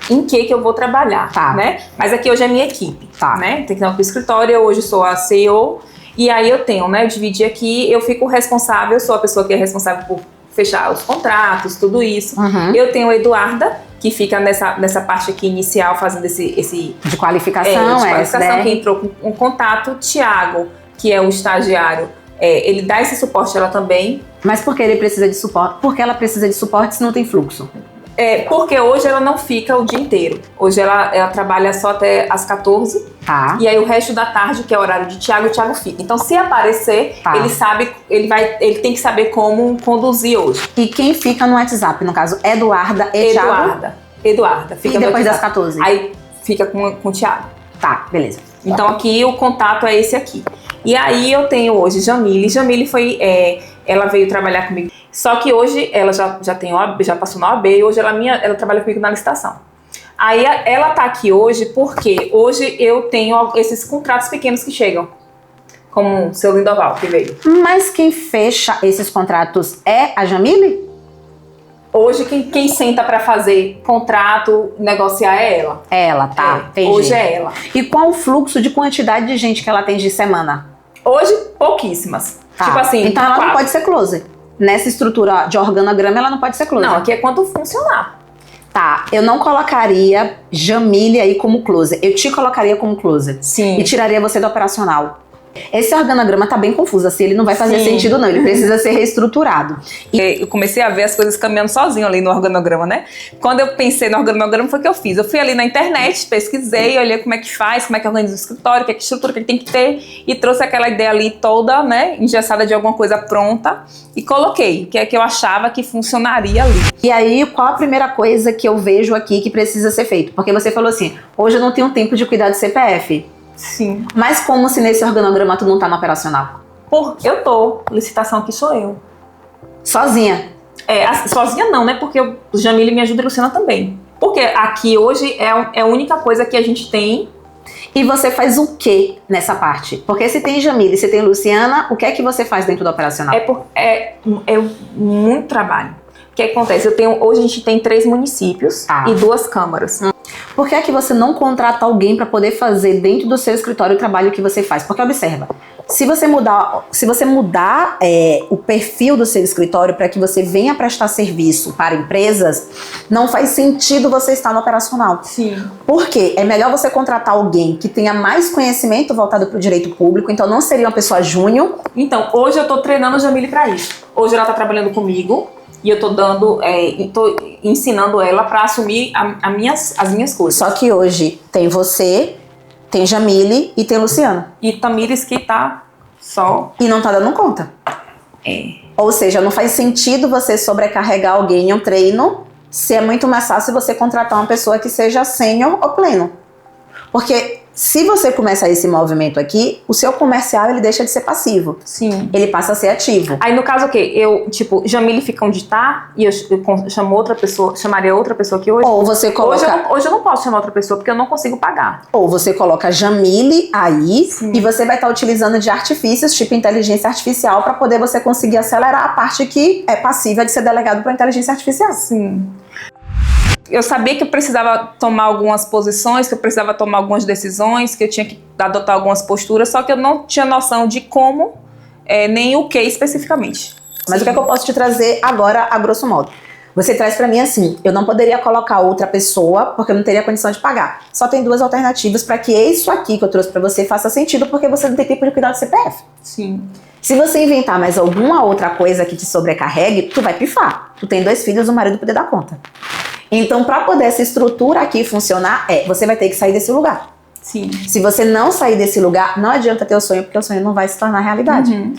em que eu vou trabalhar, né? Mas aqui hoje é a minha equipe, né? Tem que ter um escritório, eu hoje sou a CEO, e aí eu tenho, né? Eu dividi aqui, eu fico responsável, sou a pessoa que é responsável por fechar os contratos, tudo isso. Uhum. Eu tenho a Eduarda, que fica nessa parte aqui inicial, fazendo esse De qualificação, que entrou com um contato. Tiago, que é o estagiário, ele dá esse suporte a ela também. Mas por que ele precisa de suporte? Porque ela precisa de suporte se não tem fluxo. Porque hoje ela não fica o dia inteiro. Hoje ela trabalha só até às 14. Tá. E aí o resto da tarde, que é o horário de Tiago, o Tiago fica. Então, se aparecer, ele sabe, ele tem que saber como conduzir hoje. E quem fica no WhatsApp, no caso, Eduarda e Tiago? Eduarda. Fica e depois das 14? Aí fica com o Tiago. Tá, beleza. Então aqui o contato é esse aqui. E aí eu tenho hoje Jamile. Jamile foi, ela veio trabalhar comigo. Só que hoje ela já passou na OAB e hoje ela trabalha comigo na licitação. Aí ela tá aqui hoje porque hoje eu tenho esses contratos pequenos que chegam. Como o seu Lindoval, que veio. Mas quem fecha esses contratos é a Jamile? Hoje quem senta pra fazer contrato, negociar é ela. Ela, tá. Entendi. Hoje é ela. E qual o fluxo de quantidade de gente que ela tem de semana? Hoje, pouquíssimas. Tá. Tipo assim, então ela 4. não pode ser closer. Nessa estrutura de organograma, ela não pode ser closer. Não, aqui é quando funcionar. Tá, eu não colocaria Jamile aí como closer. Eu te colocaria como closer. Sim. E tiraria você do operacional. Esse organograma tá bem confuso, assim, ele não vai fazer sentido não, ele precisa ser reestruturado. E eu comecei a ver as coisas caminhando sozinho ali no organograma, né? Quando eu pensei no organograma, foi o que eu fiz. Eu fui ali na internet, pesquisei, olhei como é que faz, como é que organiza o escritório, que estrutura que tem que ter, e trouxe aquela ideia ali toda, né, engessada de alguma coisa pronta, e coloquei, o que é que eu achava que funcionaria ali. E aí, qual a primeira coisa que eu vejo aqui que precisa ser feito? Porque você falou assim, hoje eu não tenho tempo de cuidar do CPF. Sim. Mas como se nesse organograma tu não tá no operacional? Eu tô, licitação aqui sou eu. Sozinha? Sozinha não, né? Porque o Jamile me ajuda e a Luciana também. Porque aqui hoje é a única coisa que a gente tem. E você faz o que nessa parte? Porque se tem Jamile e se tem Luciana, o que é que você faz dentro do operacional? É muito trabalho. O que acontece? Hoje a gente tem 3 municípios e 2 câmaras. Por que é que você não contrata alguém para poder fazer dentro do seu escritório o trabalho que você faz? Porque observa, se você mudar o perfil do seu escritório para que você venha prestar serviço para empresas, não faz sentido você estar no operacional. Sim. Por quê? É melhor você contratar alguém que tenha mais conhecimento voltado para o direito público, então não seria uma pessoa júnior. Então, hoje eu tô treinando a Jamile para isso. Hoje ela tá trabalhando comigo. E eu tô ensinando ela para assumir as minhas coisas. Só que hoje tem você, tem Jamile e tem Luciana. E Tamires que tá só... E não tá dando conta. Ou seja, não faz sentido você sobrecarregar alguém em um treino se é muito mais fácil você contratar uma pessoa que seja sênior ou pleno. Porque se você começar esse movimento aqui, o seu comercial ele deixa de ser passivo. Sim. Ele passa a ser ativo. Aí no caso o quê? Jamile fica onde tá e eu chamaria outra pessoa aqui hoje. Ou você coloca... Hoje eu não posso chamar outra pessoa porque eu não consigo pagar. Ou você coloca Jamile aí. Sim. E você vai estar utilizando de artifícios, tipo inteligência artificial, para poder você conseguir acelerar a parte que é passível de ser delegado para inteligência artificial. Sim. Eu sabia que eu precisava tomar algumas posições, que eu precisava tomar algumas decisões, que eu tinha que adotar algumas posturas, só que eu não tinha noção de como, nem o que especificamente. Mas o que é que eu posso te trazer agora, a grosso modo? Você traz pra mim assim, eu não poderia colocar outra pessoa, porque eu não teria condição de pagar. Só tem 2 alternativas para que isso aqui que eu trouxe pra você faça sentido, porque você não tem tempo de cuidar do CPF. Sim. Se você inventar mais alguma outra coisa que te sobrecarregue, tu vai pifar. Tu tem 2 filhos, o marido poder dar conta. Então, para poder essa estrutura aqui funcionar, você vai ter que sair desse lugar. Sim. Se você não sair desse lugar, não adianta ter o sonho, porque o sonho não vai se tornar realidade. Uhum.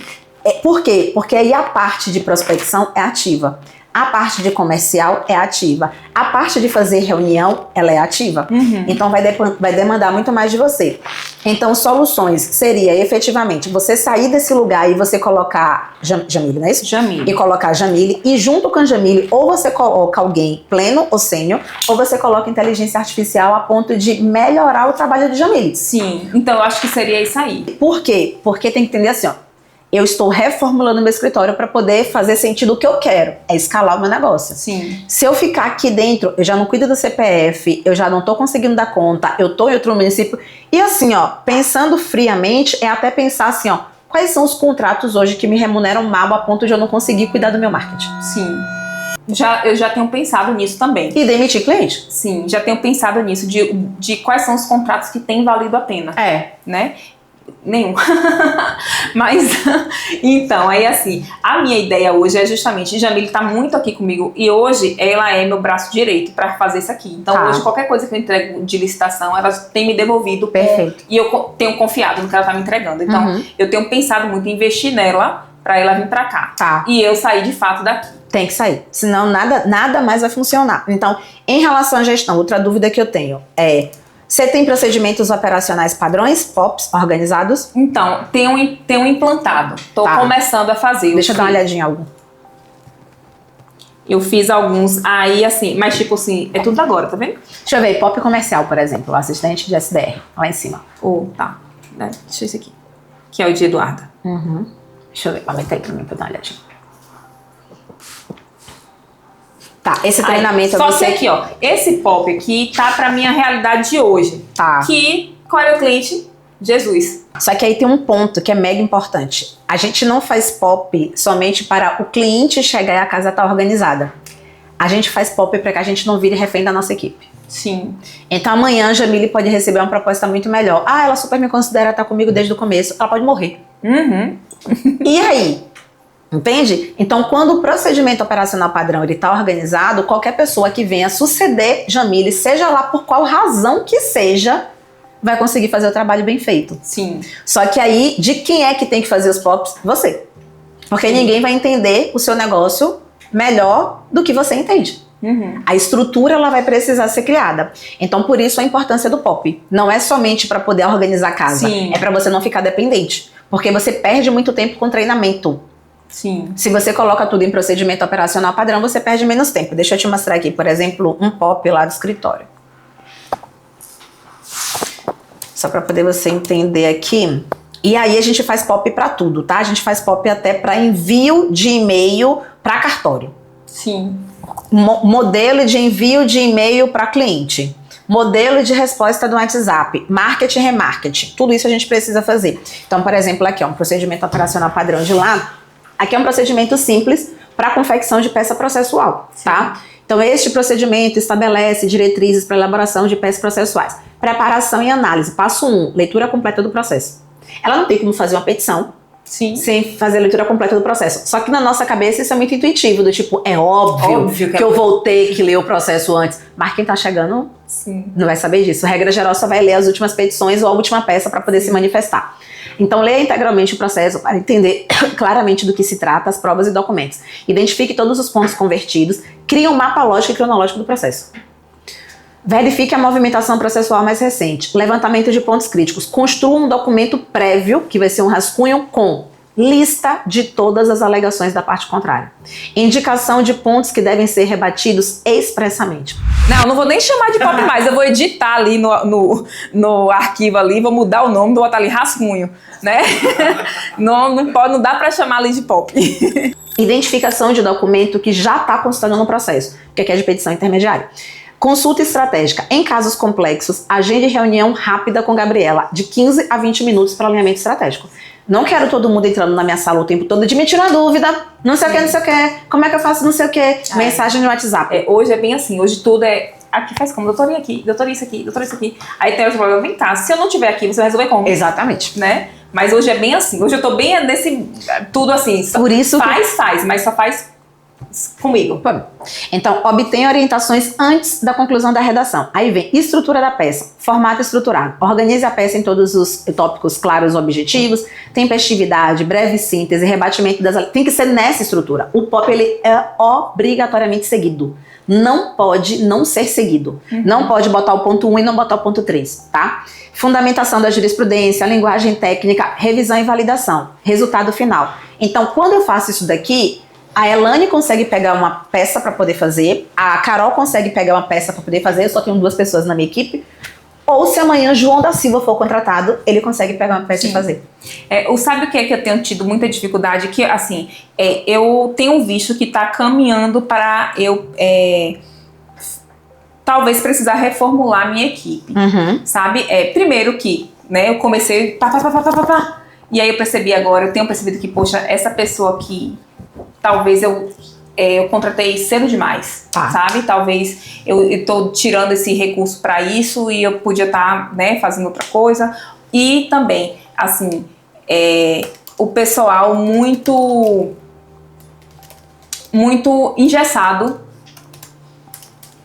Por quê? Porque aí a parte de prospecção é ativa. A parte de comercial é ativa. A parte de fazer reunião, ela é ativa. Uhum. Então vai demandar muito mais de você. Então soluções seria efetivamente você sair desse lugar e você colocar Jamile, não é isso? Jamile. E colocar Jamile e junto com Jamile ou você coloca alguém pleno ou sênior ou você coloca inteligência artificial a ponto de melhorar o trabalho de Jamile. Sim, então eu acho que seria isso aí. Por quê? Porque tem que entender assim, ó. Eu estou reformulando meu escritório para poder fazer sentido o que eu quero, é escalar o meu negócio. Sim. Se eu ficar aqui dentro, eu já não cuido do CPF, eu já não tô conseguindo dar conta, eu tô em outro município. E assim, ó, pensando friamente, é até pensar assim, ó, quais são os contratos hoje que me remuneram mal a ponto de eu não conseguir cuidar do meu marketing. Sim. Eu já tenho pensado nisso também. E demitir cliente? Sim, já tenho pensado nisso, de quais são os contratos que têm valido a pena. Né? Nenhum. Mas, então, aí assim, a minha ideia hoje é justamente, Jamile tá muito aqui comigo e hoje ela é meu braço direito pra fazer isso aqui. Então hoje qualquer coisa que eu entrego de licitação, ela tem me devolvido. Perfeito. E eu tenho confiado no que ela tá me entregando. Então eu tenho pensado muito em investir nela pra ela vir pra cá. E eu sair de fato daqui. Tem que sair, senão nada mais vai funcionar. Então, em relação à gestão, outra dúvida que eu tenho é: você tem procedimentos operacionais padrões, POPs, organizados? Então, tem um implantado. Tô começando a fazer. Deixa eu dar uma olhadinha em algum. Eu fiz alguns aí, assim, mas tipo assim, é tudo agora, tá vendo? Deixa eu ver, POP comercial, por exemplo, assistente de SDR, lá em cima. Tá. Né? Deixa esse aqui. Que é o de Eduarda. Deixa eu ver, aumenta aí pra mim pra dar uma olhadinha. Tá, esse treinamento só que aqui, ó, esse POP aqui tá pra minha realidade de hoje. Qual é o cliente? Jesus. Só que aí tem um ponto que é mega importante. A gente não faz POP somente para o cliente chegar e a casa tá organizada. A gente faz POP para que a gente não vire refém da nossa equipe. Sim. Então amanhã a Jamile pode receber uma proposta muito melhor. Ela super me considera, tá comigo desde o começo. Ela pode morrer. E aí? Entende? Então, quando o procedimento operacional padrão está organizado, qualquer pessoa que venha suceder Jamile, seja lá por qual razão que seja, vai conseguir fazer o trabalho bem feito. Sim. Só que aí, de quem é que tem que fazer os POPs? Você. Porque ninguém vai entender o seu negócio melhor do que você entende. A estrutura ela vai precisar ser criada. Então, por isso a importância do POP. Não é somente para poder organizar a casa. Sim. É para você não ficar dependente. Porque você perde muito tempo com treinamento. Sim. Se você coloca tudo em procedimento operacional padrão, você perde menos tempo. Deixa eu te mostrar aqui, por exemplo, um POP lá do escritório. Só para poder você entender aqui. E aí a gente faz POP para tudo, tá? A gente faz POP até para envio de e-mail para cartório. Sim. Modelo de envio de e-mail para cliente. Modelo de resposta do WhatsApp, marketing e remarketing. Tudo isso a gente precisa fazer. Então, por exemplo, aqui, ó, um procedimento operacional padrão de lá. Aqui é um procedimento simples para confecção de peça processual, tá? Então, este procedimento estabelece diretrizes para elaboração de peças processuais. Preparação e análise. Passo 1, leitura completa do processo. Ela não tem como fazer uma petição sem fazer a leitura completa do processo. Só que na nossa cabeça isso é muito intuitivo, do tipo, é óbvio que eu vou ter que ler o processo antes. Mas quem tá chegando não vai saber disso. Regra geral, só vai ler as últimas petições ou a última peça para poder se manifestar. Então, leia integralmente o processo para entender claramente do que se trata, as provas e documentos. Identifique todos os pontos convertidos, crie um mapa lógico e cronológico do processo. Verifique a movimentação processual mais recente, levantamento de pontos críticos, construa um documento prévio, que vai ser um rascunho com lista de todas as alegações da parte contrária, indicação de pontos que devem ser rebatidos expressamente. Não vou nem chamar de POP mais, eu vou editar ali no arquivo ali, vou mudar o nome, vou botar ali rascunho, né? Não dá pra chamar ali de POP. Identificação de documento que já está constando no processo, que aqui é de petição intermediária. Consulta estratégica. Em casos complexos, agende reunião rápida com Gabriela, de 15 a 20 minutos para alinhamento estratégico. Não quero todo mundo entrando na minha sala o tempo todo de me tirar dúvida, não sei o que, como é que eu faço não sei o que, mensagem no WhatsApp. Hoje é bem assim, hoje tudo é, aqui faz como, doutorinha aqui, doutor isso aqui, doutor isso aqui. Aí tem outro problema, vem cá, se eu não tiver aqui, você vai resolver como? Exatamente. Né? Mas hoje é bem assim, hoje eu tô bem nesse, tudo assim, por isso faz, mas só faz comigo. Então, obtenha orientações antes da conclusão da redação. Aí vem estrutura da peça, formato estruturado. Organize a peça em todos os tópicos claros, objetivos, tempestividade, breve síntese, rebatimento das... Tem que ser nessa estrutura. O POP, ele é obrigatoriamente seguido. Não pode não ser seguido. Não pode botar o ponto 1 e não botar o ponto 3, tá? Fundamentação da jurisprudência, linguagem técnica, revisão e validação. Resultado final. Então, quando eu faço isso daqui... A Elane consegue pegar uma peça para poder fazer, a Carol consegue pegar uma peça para poder fazer, eu só tenho 2 pessoas na minha equipe. Ou se amanhã João da Silva for contratado, ele consegue pegar uma peça e fazer. Sabe o que é que eu tenho tido muita dificuldade? Que, assim, eu tenho visto que está caminhando para eu talvez precisar reformular a minha equipe, sabe? Primeiro que, né, eu comecei E aí eu percebi agora, eu tenho percebido que, poxa, essa pessoa que talvez eu contratei cedo demais, sabe? Talvez eu tô tirando esse recurso para isso e eu podia estar, né, fazendo outra coisa. E também, assim, o pessoal muito engessado.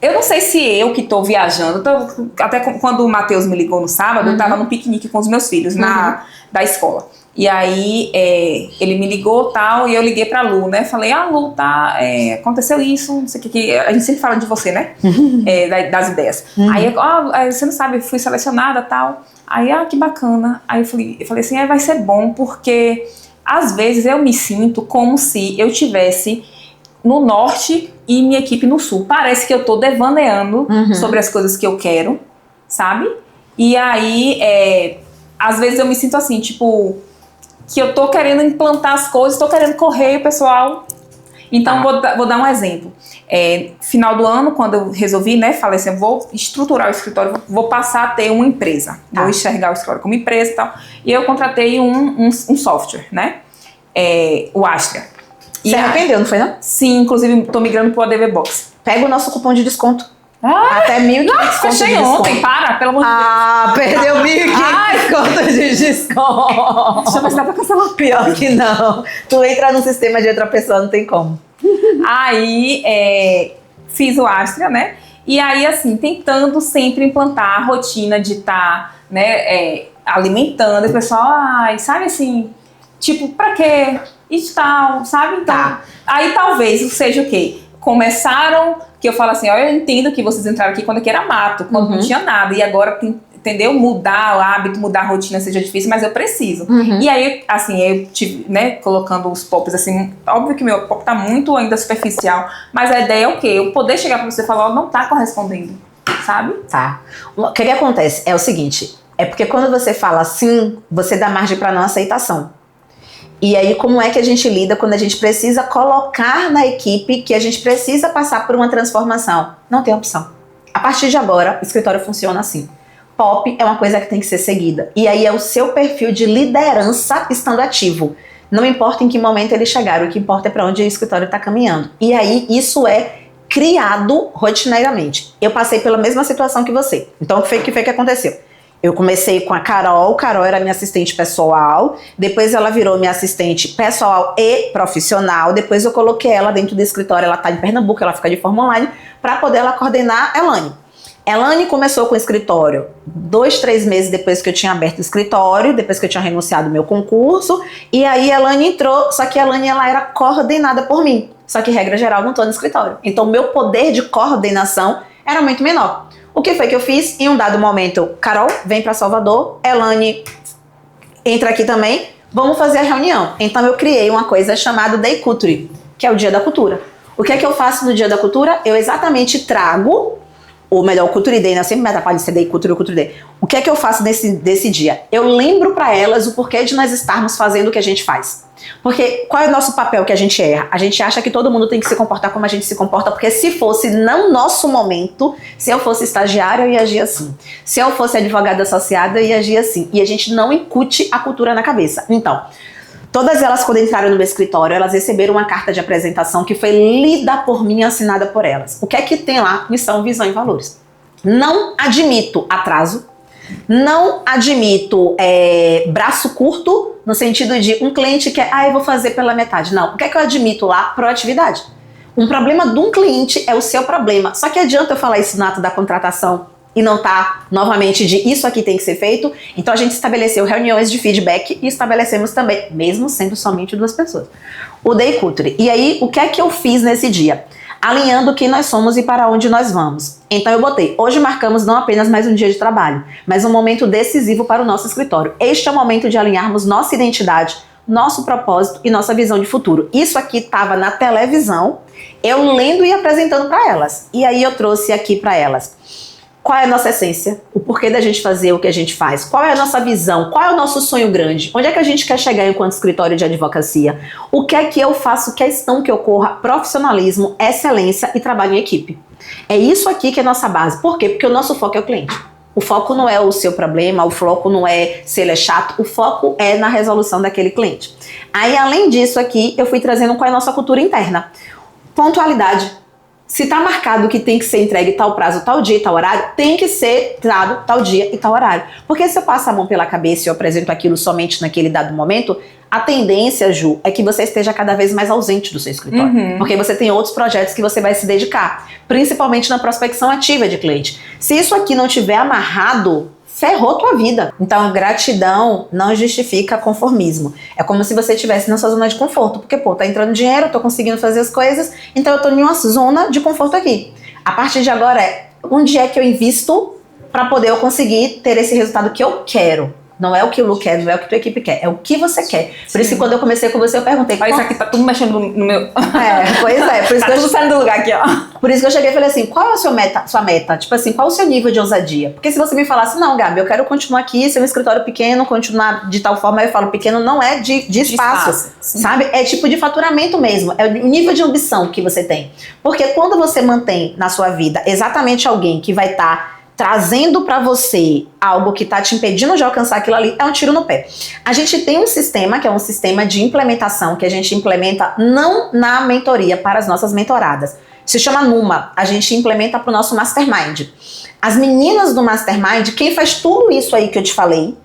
Eu não sei se eu que tô viajando, até quando o Matheus me ligou no sábado, eu tava num piquenique com os meus filhos da escola. E aí, ele me ligou e tal, e eu liguei pra Lu, né? Falei, Lu, tá, aconteceu isso, não sei o que, a gente sempre fala de você, né? Das ideias. Aí, você não sabe, fui selecionada e tal. Aí, que bacana. Aí eu falei assim, vai ser bom, porque às vezes eu me sinto como se eu tivesse no norte e minha equipe no sul. Parece que eu tô devaneando sobre as coisas que eu quero, sabe? E aí, às vezes eu me sinto assim, tipo, que eu tô querendo implantar as coisas, tô querendo correr, pessoal. Então, vou dar um exemplo. Final do ano, quando eu resolvi, né, falei assim, eu vou estruturar o escritório, vou passar a ter uma empresa. Vou enxergar o escritório como empresa e tal. E eu contratei um software, né? O Astria. Você arrependeu, não foi não? Sim, inclusive tô migrando pro ADV Box. Pega o nosso cupom de desconto. Até 1.500 fechei ontem, para, pelo amor de Deus. Perdeu 1.500 contas de desconto. Deixa eu ver se dá pra cancelar. Pior que não. Tu entra no sistema de outra pessoa, não tem como. Aí, fiz o Astria, né? E aí, assim, tentando sempre implantar a rotina de estar, né, alimentando. E o pessoal, sabe assim, tipo, pra quê? E tal, sabe? Então, aí talvez seja o quê? Começaram, que eu falo assim, eu entendo que vocês entraram aqui quando aqui era mato, quando não tinha nada, e agora, entendeu? Mudar o hábito, mudar a rotina seja difícil, mas eu preciso. E aí, assim, eu tive, né, colocando os pops, assim, óbvio que meu pop tá muito ainda superficial, mas a ideia é o quê? Eu poder chegar pra você e falar, não tá correspondendo, sabe? O que acontece é o seguinte, é porque quando você fala assim, você dá margem pra não aceitação. E aí, como é que a gente lida quando a gente precisa colocar na equipe que a gente precisa passar por uma transformação? Não tem opção. A partir de agora, o escritório funciona assim. POP é uma coisa que tem que ser seguida. E aí é o seu perfil de liderança estando ativo. Não importa em que momento ele chegar, o que importa é para onde o escritório está caminhando. E aí, isso é criado rotineiramente. Eu passei pela mesma situação que você. Então, o que foi que aconteceu? Eu comecei com a Carol era minha assistente pessoal, depois ela virou minha assistente pessoal e profissional, depois eu coloquei ela dentro do escritório, ela tá em Pernambuco, ela fica de forma online, para poder ela coordenar a Elane. Elane começou com o escritório 2, 3 meses depois que eu tinha aberto o escritório, depois que eu tinha renunciado ao meu concurso, e aí a Elane entrou, só que a Elane ela era coordenada por mim, só que regra geral não tô no escritório, então meu poder de coordenação era muito menor. O que foi que eu fiz? Em um dado momento, Carol, vem para Salvador, Elane entra aqui também, vamos fazer a reunião. Então eu criei uma coisa chamada Day Culture, que é o Dia da Cultura. O que é que eu faço no Dia da Cultura? Eu exatamente trago, ou melhor, o Culture Day, né? Eu sempre me atrapalho de ser Day Culture ou Culture Day. O que é que eu faço desse dia? Eu lembro para elas o porquê de nós estarmos fazendo o que a gente faz. Porque qual é o nosso papel que a gente erra? A gente acha que todo mundo tem que se comportar como a gente se comporta, porque se fosse não nosso momento, se eu fosse estagiária, eu ia agir assim. Se eu fosse advogada associada, eu ia agir assim. E a gente não incute a cultura na cabeça. Então, todas elas, quando entraram no meu escritório, elas receberam uma carta de apresentação que foi lida por mim e assinada por elas. O que é que tem lá? Missão, visão e valores. Não admito atraso. Não admito braço curto, no sentido de um cliente que eu vou fazer pela metade. Não, o que é que eu admito lá? Proatividade. Um problema de um cliente é o seu problema. Só que adianta eu falar isso no ato da contratação e não tá, novamente, de isso aqui tem que ser feito. Então a gente estabeleceu reuniões de feedback e estabelecemos também, mesmo sendo somente 2 pessoas, o Day Culture. E aí, o que é que eu fiz nesse dia? Alinhando quem nós somos e para onde nós vamos. Então eu botei, hoje marcamos não apenas mais um dia de trabalho, mas um momento decisivo para o nosso escritório. Este é o momento de alinharmos nossa identidade, nosso propósito e nossa visão de futuro. Isso aqui estava na televisão, eu lendo e apresentando para elas. E aí eu trouxe aqui para elas. Qual é a nossa essência? O porquê da gente fazer o que a gente faz? Qual é a nossa visão? Qual é o nosso sonho grande? Onde é que a gente quer chegar enquanto escritório de advocacia? O que é que eu faço questão que ocorra? Profissionalismo, excelência e trabalho em equipe. É isso aqui que é a nossa base. Por quê? Porque o nosso foco é o cliente. O foco não é o seu problema, o foco não é se ele é chato, o foco é na resolução daquele cliente. Aí, além disso aqui, eu fui trazendo qual é a nossa cultura interna. Pontualidade. Se tá marcado que tem que ser entregue tal prazo, tal dia e tal horário, tem que ser dado tal dia e tal horário. Porque se eu passo a mão pela cabeça e eu apresento aquilo somente naquele dado momento, a tendência, Ju, é que você esteja cada vez mais ausente do seu escritório. Porque você tem outros projetos que você vai se dedicar, principalmente na prospecção ativa de cliente. Se isso aqui não tiver amarrado, ferrou tua vida. Então, gratidão não justifica conformismo. É como se você estivesse na sua zona de conforto. Porque, tá entrando dinheiro, eu tô conseguindo fazer as coisas, então eu tô em uma zona de conforto aqui. A partir de agora onde é que eu invisto para poder eu conseguir ter esse resultado que eu quero. Não é o que o Lu quer, não é o que tua equipe quer, é o que você quer. Por isso que quando eu comecei com você, eu perguntei... Isso aqui tá tudo mexendo no meu... Pois é. Por isso tá tudo saindo do lugar aqui, ó. Por isso que eu cheguei e falei assim, qual é a sua meta? Tipo assim, qual é o seu nível de ousadia? Porque se você me falasse, não, Gabi, eu quero continuar aqui, ser um escritório pequeno, continuar de tal forma, eu falo, pequeno não é de espaço, sabe? É tipo de faturamento mesmo, é o nível de ambição que você tem. Porque quando você mantém na sua vida exatamente alguém que vai estar trazendo para você algo que está te impedindo de alcançar aquilo ali, é um tiro no pé. A gente tem um sistema, que é um sistema de implementação, que a gente implementa não na mentoria, para as nossas mentoradas. Se chama Numa, a gente implementa para o nosso Mastermind. As meninas do Mastermind, quem faz tudo isso aí que eu te falei,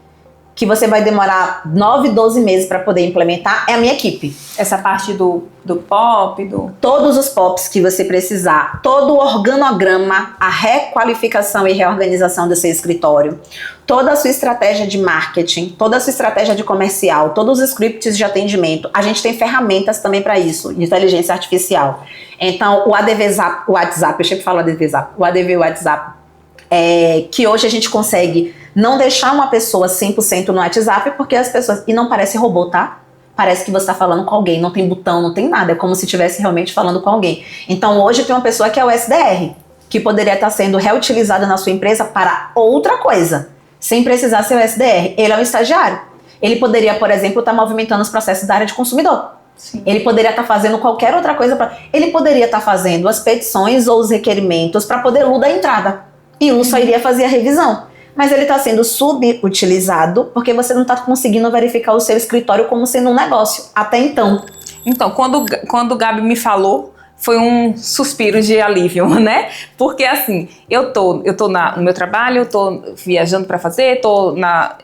que você vai demorar 9, 12 meses para poder implementar, é a minha equipe. Essa parte do POP, Todos os POPs que você precisar, todo o organograma, a requalificação e reorganização do seu escritório, toda a sua estratégia de marketing, toda a sua estratégia de comercial, todos os scripts de atendimento. A gente tem ferramentas também para isso, de inteligência artificial. Então, o WhatsApp, eu sempre falo o ADV WhatsApp, que hoje a gente consegue não deixar uma pessoa 100% no WhatsApp, porque as pessoas... E não parece robô, tá? Parece que você está falando com alguém, não tem botão, não tem nada. É como se estivesse realmente falando com alguém. Então, hoje tem uma pessoa que é o SDR, que poderia estar sendo reutilizada na sua empresa para outra coisa, sem precisar ser o SDR. Ele é um estagiário. Ele poderia, por exemplo, estar movimentando os processos da área de consumidor. Sim. Ele poderia estar fazendo qualquer outra coisa. Ele poderia estar fazendo as petições ou os requerimentos para poder Lu dar entrada. E Lu só iria fazer a revisão. Mas ele está sendo subutilizado porque você não está conseguindo verificar o seu escritório como sendo um negócio, até então. Então, quando o Gabi me falou, foi um suspiro de alívio, né? Porque assim, eu tô no meu trabalho, eu tô viajando para fazer, tô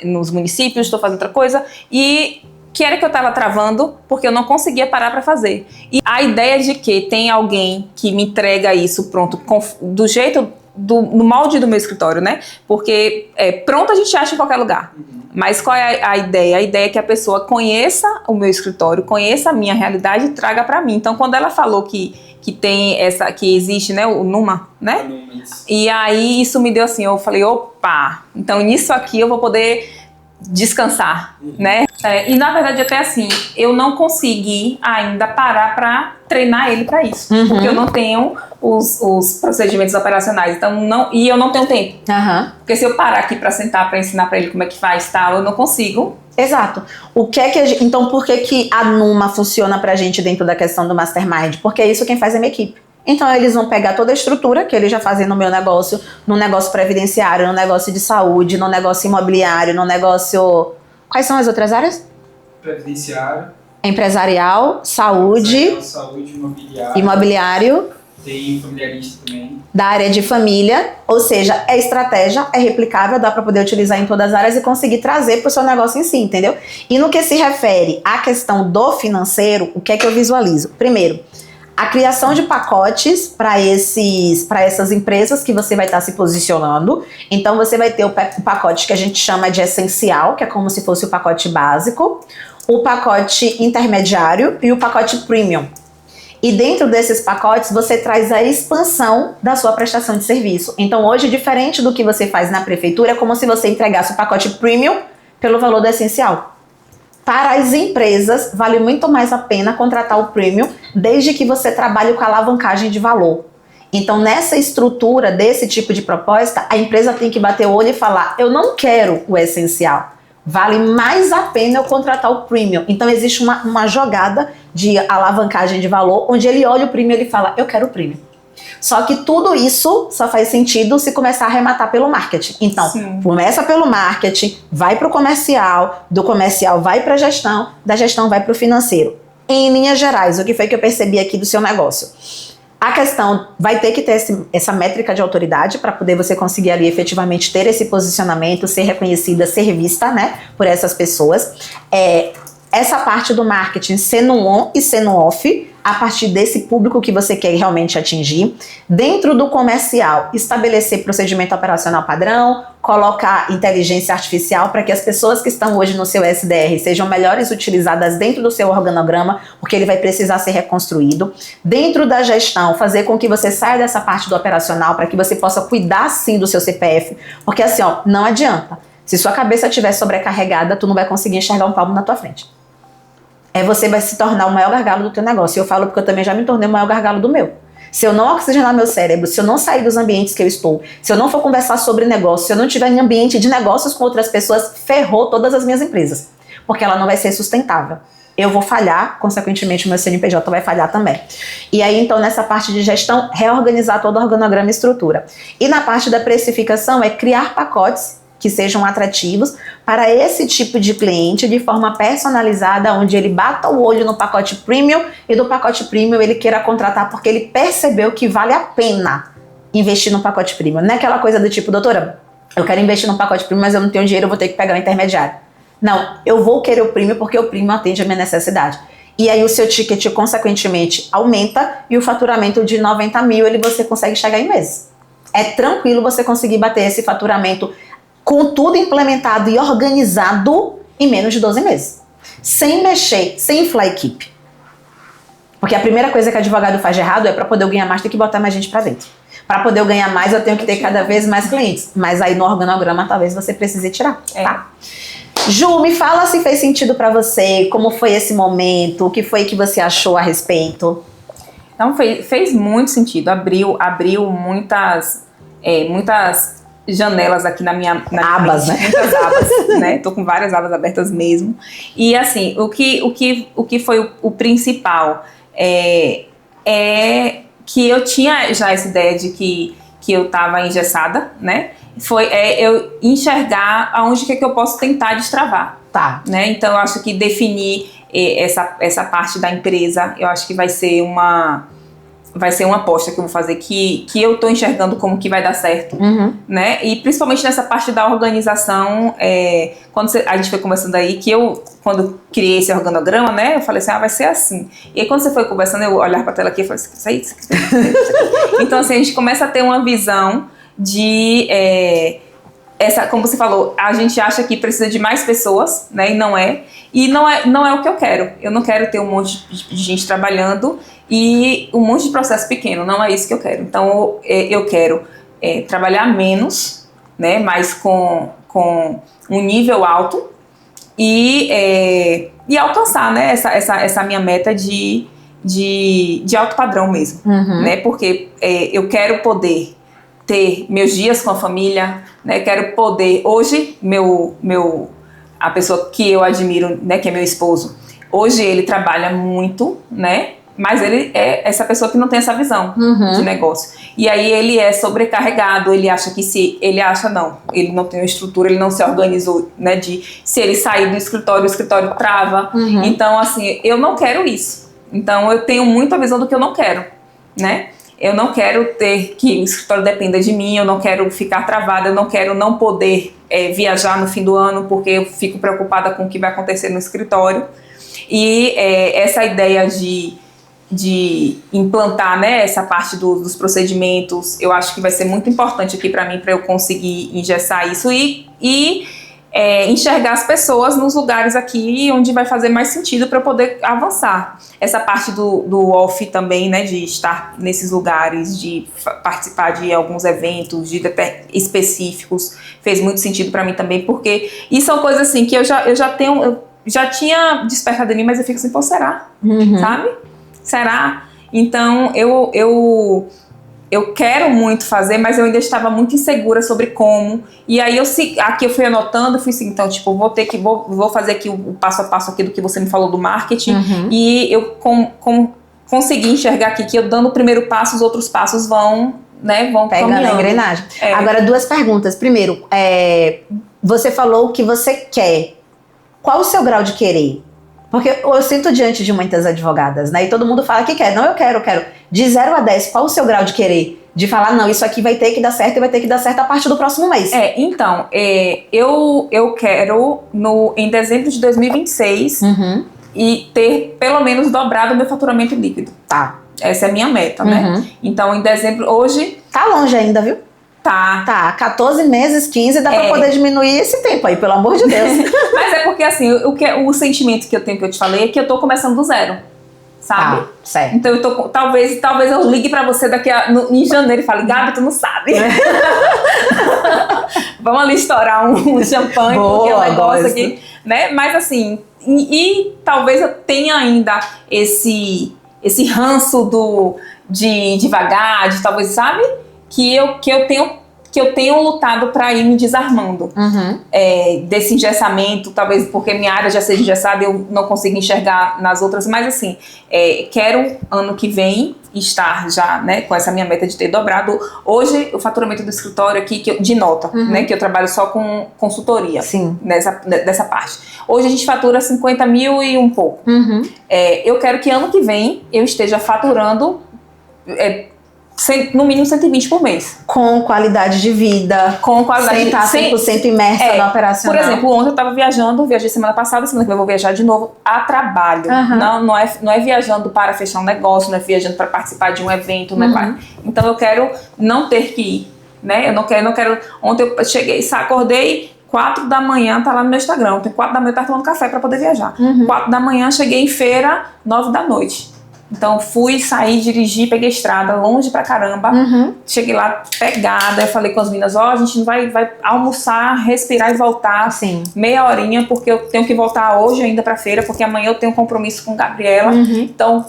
nos municípios, tô fazendo outra coisa, e que era que eu tava travando porque eu não conseguia parar para fazer. E a ideia de que tem alguém que me entrega isso pronto, do jeito... no molde do meu escritório, né? Porque pronto a gente acha em qualquer lugar. Mas qual é a ideia? A ideia é que a pessoa conheça o meu escritório, conheça a minha realidade e traga para mim. Então, quando ela falou que que existe, né, o Numa, né? E aí isso me deu assim, eu falei, opa, então nisso aqui eu vou poder descansar, né? E na verdade até assim, eu não consegui ainda parar para treinar ele para isso, porque eu não tenho os procedimentos operacionais, então e eu não tenho tempo, porque se eu parar aqui para sentar para ensinar para ele como é que faz tal, eu não consigo. Exato. Então por que a Numa funciona pra gente dentro da questão do Mastermind? Porque é isso quem faz é a minha equipe. Então eles vão pegar toda a estrutura que eles já fazem no meu negócio, no negócio previdenciário, no negócio de saúde, no negócio imobiliário, no negócio... Quais são as outras áreas? Previdenciário. Empresarial, saúde, imobiliário. Tem familiarista também. Da área de família, ou seja, é estratégia, é replicável, dá para poder utilizar em todas as áreas e conseguir trazer para o seu negócio em si, entendeu? E no que se refere à questão do financeiro, o que é que eu visualizo? Primeiro, a criação de pacotes para essas empresas que você vai estar se posicionando. Então você vai ter o pacote que a gente chama de essencial, que é como se fosse o pacote básico, o pacote intermediário e o pacote premium. E dentro desses pacotes você traz a expansão da sua prestação de serviço. Então hoje, diferente do que você faz na prefeitura, é como se você entregasse o pacote premium pelo valor do essencial. Para as empresas, vale muito mais a pena contratar o premium, desde que você trabalhe com a alavancagem de valor. Então, nessa estrutura desse tipo de proposta, a empresa tem que bater o olho e falar, eu não quero o essencial. Vale mais a pena eu contratar o premium. Então, existe uma jogada de alavancagem de valor, onde ele olha o premium e ele fala, eu quero o premium. Só que tudo isso só faz sentido se começar a arrematar pelo marketing. Então, começa pelo marketing, vai para o comercial, do comercial vai para a gestão, da gestão vai para o financeiro. Em linhas gerais, o que foi que eu percebi aqui do seu negócio? A questão vai ter que ter essa métrica de autoridade para poder você conseguir ali efetivamente ter esse posicionamento, ser reconhecida, ser vista, né, por essas pessoas. Essa parte do marketing ser no on e ser no off, a partir desse público que você quer realmente atingir. Dentro do comercial, estabelecer procedimento operacional padrão, colocar inteligência artificial para que as pessoas que estão hoje no seu SDR sejam melhores utilizadas dentro do seu organograma, porque ele vai precisar ser reconstruído. Dentro da gestão, fazer com que você saia dessa parte do operacional para que você possa cuidar sim do seu CPF, porque assim, ó, não adianta. Se sua cabeça estiver sobrecarregada, tu não vai conseguir enxergar um palmo na tua frente. Você vai se tornar o maior gargalo do teu negócio. Eu falo porque eu também já me tornei o maior gargalo do meu. Se eu não oxigenar meu cérebro, se eu não sair dos ambientes que eu estou, se eu não for conversar sobre negócio, se eu não estiver em ambiente de negócios com outras pessoas, ferrou todas as minhas empresas. Porque ela não vai ser sustentável. Eu vou falhar, consequentemente o meu CNPJ vai falhar também. E aí, então, nessa parte de gestão, reorganizar todo o organograma e estrutura. E na parte da precificação, criar pacotes que sejam atrativos para esse tipo de cliente de forma personalizada, onde ele bata o olho no pacote premium e do pacote premium ele queira contratar porque ele percebeu que vale a pena investir no pacote premium. Não é aquela coisa do tipo, doutora, eu quero investir no pacote premium, mas eu não tenho dinheiro, eu vou ter que pegar o intermediário. Não, eu vou querer o premium porque o premium atende a minha necessidade. E aí o seu ticket, consequentemente, aumenta e o faturamento de 90 mil você consegue chegar em meses. É tranquilo você conseguir bater esse faturamento com tudo implementado e organizado em menos de 12 meses. Sem mexer, sem inflar a equipe. Porque a primeira coisa que o advogado faz de errado é para poder eu ganhar mais, tem que botar mais gente para dentro. Para poder eu ganhar mais, eu tenho que ter cada vez mais clientes. Mas aí no organograma talvez você precise tirar, tá? Ju, me fala se fez sentido para você, como foi esse momento, o que foi que você achou a respeito? Então fez muito sentido, abriu muitas janelas aqui na minha abas, né? Muitas abas, né? Tô com várias abas abertas mesmo. E assim, o que foi o principal é que eu tinha já essa ideia de que eu tava engessada, né? Foi eu enxergar aonde que eu posso tentar destravar. Tá. Né? Então eu acho que definir essa parte da empresa, eu acho que vai ser uma aposta que eu vou fazer, que eu tô enxergando como que vai dar certo, né? E principalmente nessa parte da organização, quando a gente foi conversando aí, quando criei esse organograma, né? Eu falei assim, vai ser assim. E aí quando você foi conversando, eu olhar pra tela aqui e falei assim, isso aí. Então assim, a gente começa a ter uma visão de... como você falou, a gente acha que precisa de mais pessoas, né? E não é. E não é o que eu quero. Eu não quero ter um monte de gente trabalhando e um monte de processo pequeno. Não é isso que eu quero. Então, eu quero trabalhar menos, né? Mas com um nível alto e alcançar, né? Essa minha meta de alto padrão mesmo, né? Porque eu quero poder ter meus dias com a família, né? Quero poder... Hoje, a pessoa que eu admiro, né? Que é meu esposo, hoje ele trabalha muito, né? Mas ele é essa pessoa que não tem essa visão de negócio. E aí ele é sobrecarregado, ele acha que ele não tem uma estrutura, ele não se organizou, né? Se ele sair do escritório, o escritório trava. Então, assim, eu não quero isso. Então, eu tenho muito a visão do que eu não quero, né? Eu não quero ter que o escritório dependa de mim, eu não quero ficar travada, eu não quero não poder viajar no fim do ano porque eu fico preocupada com o que vai acontecer no escritório. E essa ideia de implantar, né, essa parte dos procedimentos, eu acho que vai ser muito importante aqui para mim, para eu conseguir engessar isso e enxergar as pessoas nos lugares aqui onde vai fazer mais sentido para eu poder avançar. Essa parte do off também, né, de estar nesses lugares, de participar de alguns eventos específicos, fez muito sentido para mim também, porque isso são coisas assim que eu já tinha despertado em mim, mas eu fico assim, pô, será? Sabe? Será? Então, eu quero muito fazer, mas eu ainda estava muito insegura sobre como. E aí aqui eu fui anotando, fui assim, então, tipo, vou fazer aqui o passo a passo aqui do que você me falou do marketing. E eu conseguir enxergar aqui que eu dando o primeiro passo, os outros passos vão pegando a caminhando. engrenagem. Agora, 2 perguntas. Primeiro, você falou o que você quer. Qual o seu grau de querer? Porque eu sinto diante de muitas advogadas, né? E todo mundo fala que quer. Não, eu quero. De 0 a 10, qual o seu grau de querer? De falar, não, isso aqui vai ter que dar certo e vai ter que dar certo a partir do próximo mês. Então, eu quero, em dezembro de 2026, e ter pelo menos dobrado o meu faturamento líquido. Tá. Essa é a minha meta, né? Então, em dezembro, hoje... Tá longe ainda, viu? Tá. 14 meses, 15, dá pra poder diminuir esse tempo aí, pelo amor de Deus. Mas é porque, assim, o sentimento que eu tenho, que eu te falei, é que eu tô começando do zero, sabe? Certo. Então, talvez eu ligue pra você em janeiro e fale, Gabi, tu não sabe. Vamos ali estourar um champanhe, porque é um negócio aqui, né? Mas, assim, e talvez eu tenha ainda esse ranço de devagar, de talvez, sabe? Que eu tenho lutado para ir me desarmando desse engessamento, talvez porque minha área já seja engessada, eu não consigo enxergar nas outras, mas assim, quero ano que vem estar já, né, com essa minha meta de ter dobrado. Hoje, o faturamento do escritório aqui, de nota, né, que eu trabalho só com consultoria. Sim. Dessa parte. Hoje a gente fatura 50 mil e um pouco. Eu quero que ano que vem eu esteja faturando no mínimo 120 por mês. Com qualidade de vida. Com qualidade sem estar 100% imersa no operacional. Por exemplo, ontem eu estava viajei semana passada, semana que vem eu vou viajar de novo a trabalho. Não é viajando para fechar um negócio, não é viajando para participar de um evento. Então eu quero não ter que ir, né? Eu não quero. Ontem eu cheguei, acordei 4 da manhã, tá lá no meu Instagram. Ontem 4 da manhã eu tava tomando café para poder viajar. 4 da manhã cheguei em feira, 9 da noite. Então, saí, dirigi, peguei estrada, longe pra caramba. Cheguei lá pegada, eu falei com as meninas, a gente não vai almoçar, respirar e voltar. Sim. Meia horinha, porque eu tenho que voltar hoje ainda pra feira, porque amanhã eu tenho um compromisso com Gabriela. Então,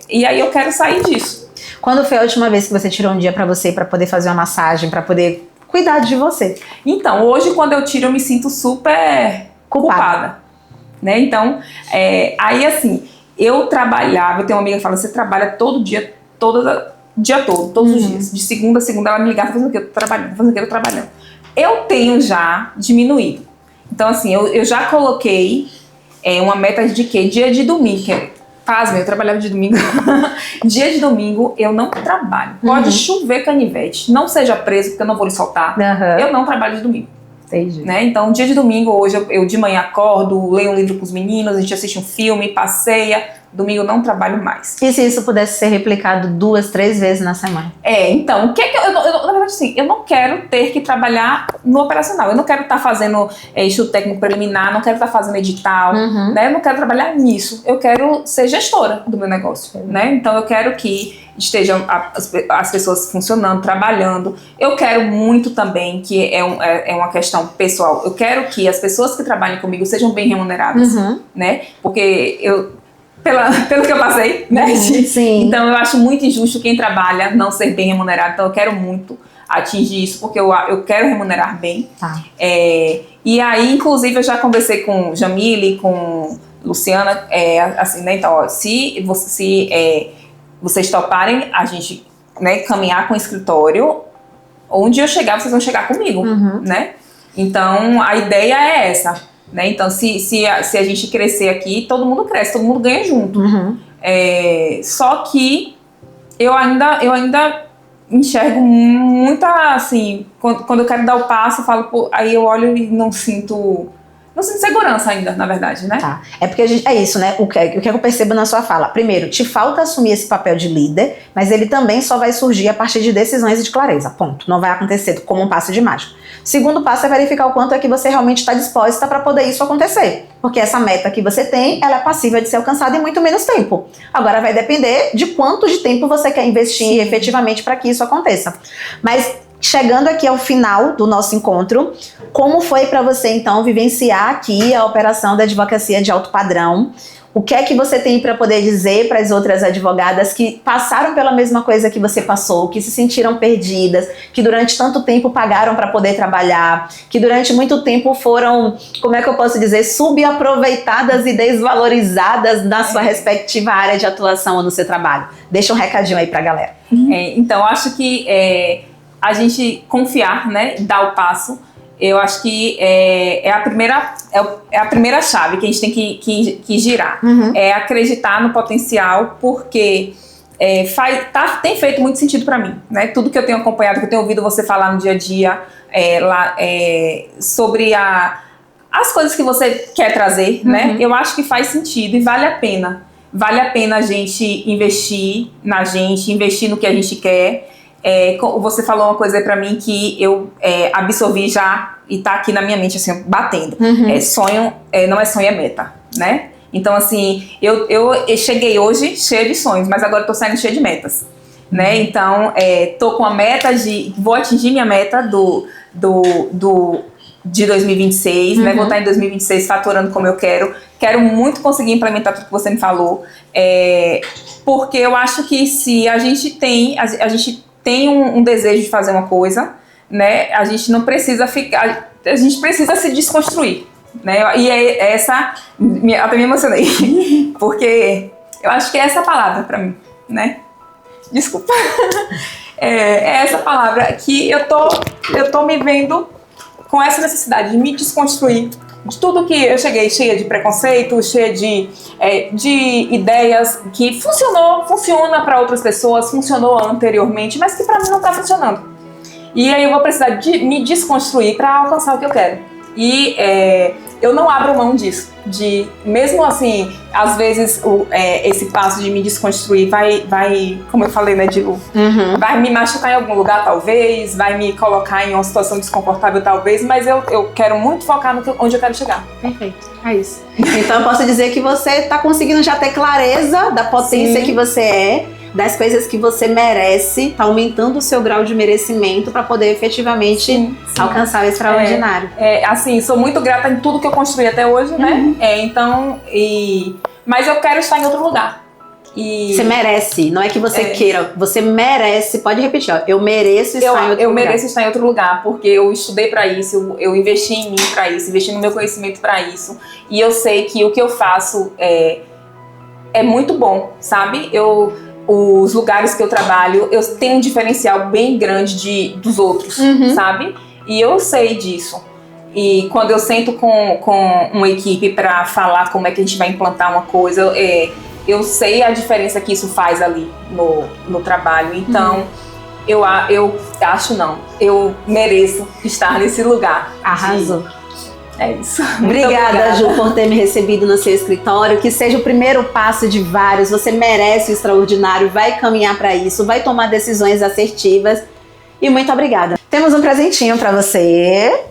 e aí eu quero sair disso. Quando foi a última vez que você tirou um dia pra você, pra poder fazer uma massagem, pra poder cuidar de você? Então, hoje quando eu tiro eu me sinto super culpada. Né? Então, aí assim... Eu tenho uma amiga que fala, você trabalha todo dia, todos os dias. De segunda a segunda, ela me ligava, fazendo o que? Eu tô trabalhando. Eu tenho já diminuído. Então, assim, eu já coloquei uma meta de quê? Dia de domingo. Pasme, eu trabalhava de domingo. Dia de domingo, eu não trabalho. Pode chover canivete. Não seja preso, porque eu não vou lhe soltar. Eu não trabalho de domingo. Entendi. Né? Então, dia de domingo, hoje eu de manhã acordo, leio um livro com os meninos, a gente assiste um filme, passeia. Domingo eu não trabalho mais. E se isso pudesse ser replicado 2, 3 vezes na semana? Então, o que é que na verdade, assim, eu não quero ter que trabalhar no operacional. Eu não quero estar fazendo estudo técnico preliminar, não quero estar fazendo edital, né? Eu não quero trabalhar nisso. Eu quero ser gestora do meu negócio, né? Então, eu quero que estejam as pessoas funcionando, trabalhando. Eu quero muito também, que é uma questão pessoal, eu quero que as pessoas que trabalhem comigo sejam bem remuneradas, né? Porque pelo que eu passei, né? Sim. Então eu acho muito injusto quem trabalha não ser bem remunerado. Então eu quero muito atingir isso, porque eu quero remunerar bem. E aí, inclusive, eu já conversei com Jamile, com Luciana, assim, né? Então, ó, se vocês toparem a gente, né, caminhar com o escritório, onde eu chegar, vocês vão chegar comigo, né? Então, a ideia é essa. Né? Então, se a gente crescer aqui, todo mundo cresce, todo mundo ganha junto. Só que eu ainda enxergo muita, assim, quando eu quero dar o passo, eu falo, aí eu olho e não sinto segurança ainda, na verdade, né? Tá. É porque é isso, né? O que eu percebo na sua fala? Primeiro, te falta assumir esse papel de líder, mas ele também só vai surgir a partir de decisões e de clareza. Ponto. Não vai acontecer como um passe de mágica. Segundo passo é verificar o quanto é que você realmente está disposta para poder isso acontecer. Porque essa meta que você tem, ela é passível de ser alcançada em muito menos tempo. Agora vai depender de quanto de tempo você quer investir efetivamente para que isso aconteça. Mas chegando aqui ao final do nosso encontro, como foi para você então vivenciar aqui a operação da advocacia de alto padrão? O que é que você tem para poder dizer para as outras advogadas que passaram pela mesma coisa que você passou, que se sentiram perdidas, que durante tanto tempo pagaram para poder trabalhar, que durante muito tempo foram, como é que eu posso dizer, subaproveitadas e desvalorizadas na sua respectiva área de atuação ou no seu trabalho? Deixa um recadinho aí para a galera. Então, acho que a gente confiar, né, dar o passo, eu acho que é a primeira chave que a gente tem que girar. É acreditar no potencial, porque tem feito muito sentido para mim, né? Tudo que eu tenho acompanhado, que eu tenho ouvido você falar no dia a dia, sobre as coisas que você quer trazer, né? Eu acho que faz sentido e vale a pena. Vale a pena a gente investir na gente, investir no que a gente quer. Você falou uma coisa aí pra mim que eu absorvi já e tá aqui na minha mente, assim, batendo. Sonho, não é sonho, é meta, né? Então, assim, eu cheguei hoje cheia de sonhos, mas agora eu tô saindo cheia de metas, né? Então, tô com a meta vou atingir minha meta de 2026, né? Vou estar em 2026 faturando como eu quero. Quero muito conseguir implementar tudo que você me falou, porque eu acho que se a gente tem um desejo de fazer uma coisa, né? A gente não precisa ficar, a gente precisa se desconstruir, né? E até me emocionei, porque eu acho que é essa palavra pra mim, né? Desculpa. É essa palavra que eu tô me vendo com essa necessidade de me desconstruir de tudo que eu cheguei cheia de preconceito, cheia de ideias que funciona para outras pessoas, funcionou anteriormente, mas que para mim não está funcionando. E aí eu vou precisar de me desconstruir para alcançar o que eu quero. E eu não abro mão disso. Mesmo assim, às vezes esse passo de me desconstruir vai, como eu falei, né, Dilu? Vai me machucar em algum lugar, talvez, vai me colocar em uma situação desconfortável, talvez, mas eu quero muito focar onde eu quero chegar. Perfeito, é isso. Então eu posso dizer que você está conseguindo já ter clareza da potência que você é, das coisas que você merece, tá aumentando o seu grau de merecimento para poder efetivamente alcançar o extraordinário. Assim, sou muito grata em tudo que eu construí até hoje, né? Mas eu quero estar em outro lugar. Você merece, não é que você queira, você merece. Pode repetir, ó, eu mereço estar em outro lugar. Eu mereço estar em outro lugar, porque eu estudei para isso, eu investi em mim para isso, investi no meu conhecimento para isso. E eu sei que o que eu faço é muito bom, sabe? Os lugares que eu trabalho, eu tenho um diferencial bem grande dos outros, sabe? E eu sei disso. E quando eu sento com uma equipe para falar como é que a gente vai implantar uma coisa, eu sei a diferença que isso faz ali no trabalho. Então, eu eu mereço estar nesse lugar. Arrasou. É isso. Obrigada, Ju, por ter me recebido no seu escritório. Que seja o primeiro passo de vários. Você merece o extraordinário, vai caminhar para isso, vai tomar decisões assertivas. E muito obrigada. Temos um presentinho para você.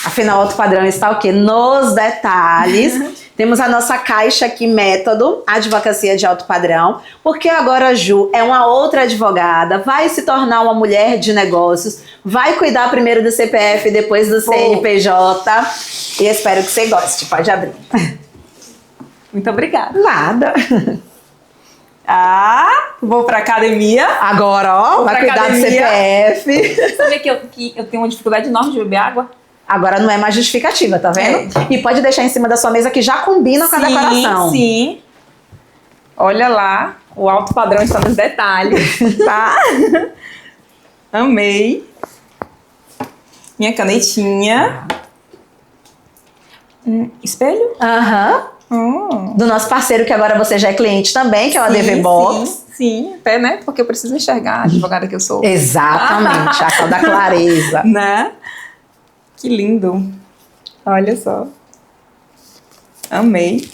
Afinal, Alto Padrão está o quê? Nos detalhes. Temos a nossa caixa aqui, Método, Advocacia de Alto Padrão, porque agora a Ju é uma outra advogada, vai se tornar uma mulher de negócios, vai cuidar primeiro do CPF, depois do CNPJ, e espero que você goste. Pode abrir. Muito obrigada. Nada. Vou pra academia. Agora, ó, vai cuidar do CPF. Sabia que eu tenho uma dificuldade enorme de beber água? Agora não é mais justificativa, tá vendo? E pode deixar em cima da sua mesa que já combina com a decoração. Sim. Olha lá, o Alto Padrão está nos detalhes, tá? Amei. Minha canetinha. Espelho? Do nosso parceiro, que agora você já é cliente também, que é o ADV Box. Sim, até, né? Porque eu preciso enxergar a advogada que eu sou. Exatamente, a tal da clareza. Né? Que lindo. Olha só. Amei.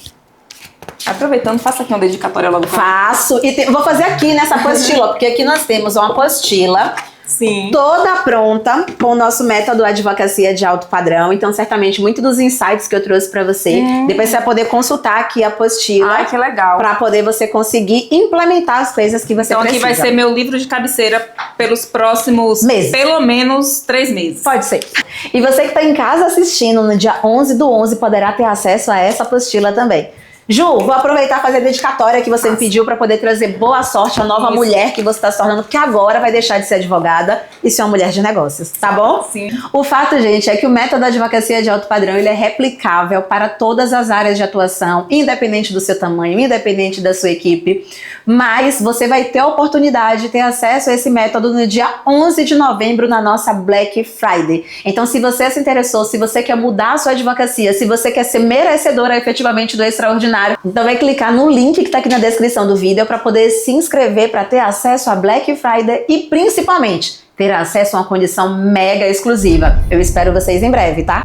Aproveitando, faça aqui uma dedicatória logo. Faço. E vou fazer aqui nessa apostila, porque aqui nós temos uma apostila toda pronta com o nosso método Advocacia de Alto Padrão. Então, certamente, muito dos insights que eu trouxe pra você. Depois você vai poder consultar aqui a apostila. Ai, que legal. Pra poder você conseguir implementar as coisas que você precisa. Então, aqui vai ser meu livro de cabeceira pelos próximos meses. Pelo menos 3 meses. Pode ser. E você que tá em casa assistindo no dia 11/11 poderá ter acesso a essa apostila também. Ju, vou aproveitar e fazer a dedicatória que você me pediu para poder trazer boa sorte à nova mulher que você está se tornando, porque agora vai deixar de ser advogada e ser uma mulher de negócios, tá bom? Sim. O fato, gente, é que o método da advocacia de alto padrão ele é replicável para todas as áreas de atuação, independente do seu tamanho, independente da sua equipe, mas você vai ter a oportunidade de ter acesso a esse método no dia 11 de novembro na nossa Black Friday. Então, se você se interessou, se você quer mudar a sua advocacia, se você quer ser merecedora efetivamente do extraordinário, então vai clicar no link que está aqui na descrição do vídeo para poder se inscrever para ter acesso a Black Friday e principalmente ter acesso a uma condição mega exclusiva. Eu espero vocês em breve, tá?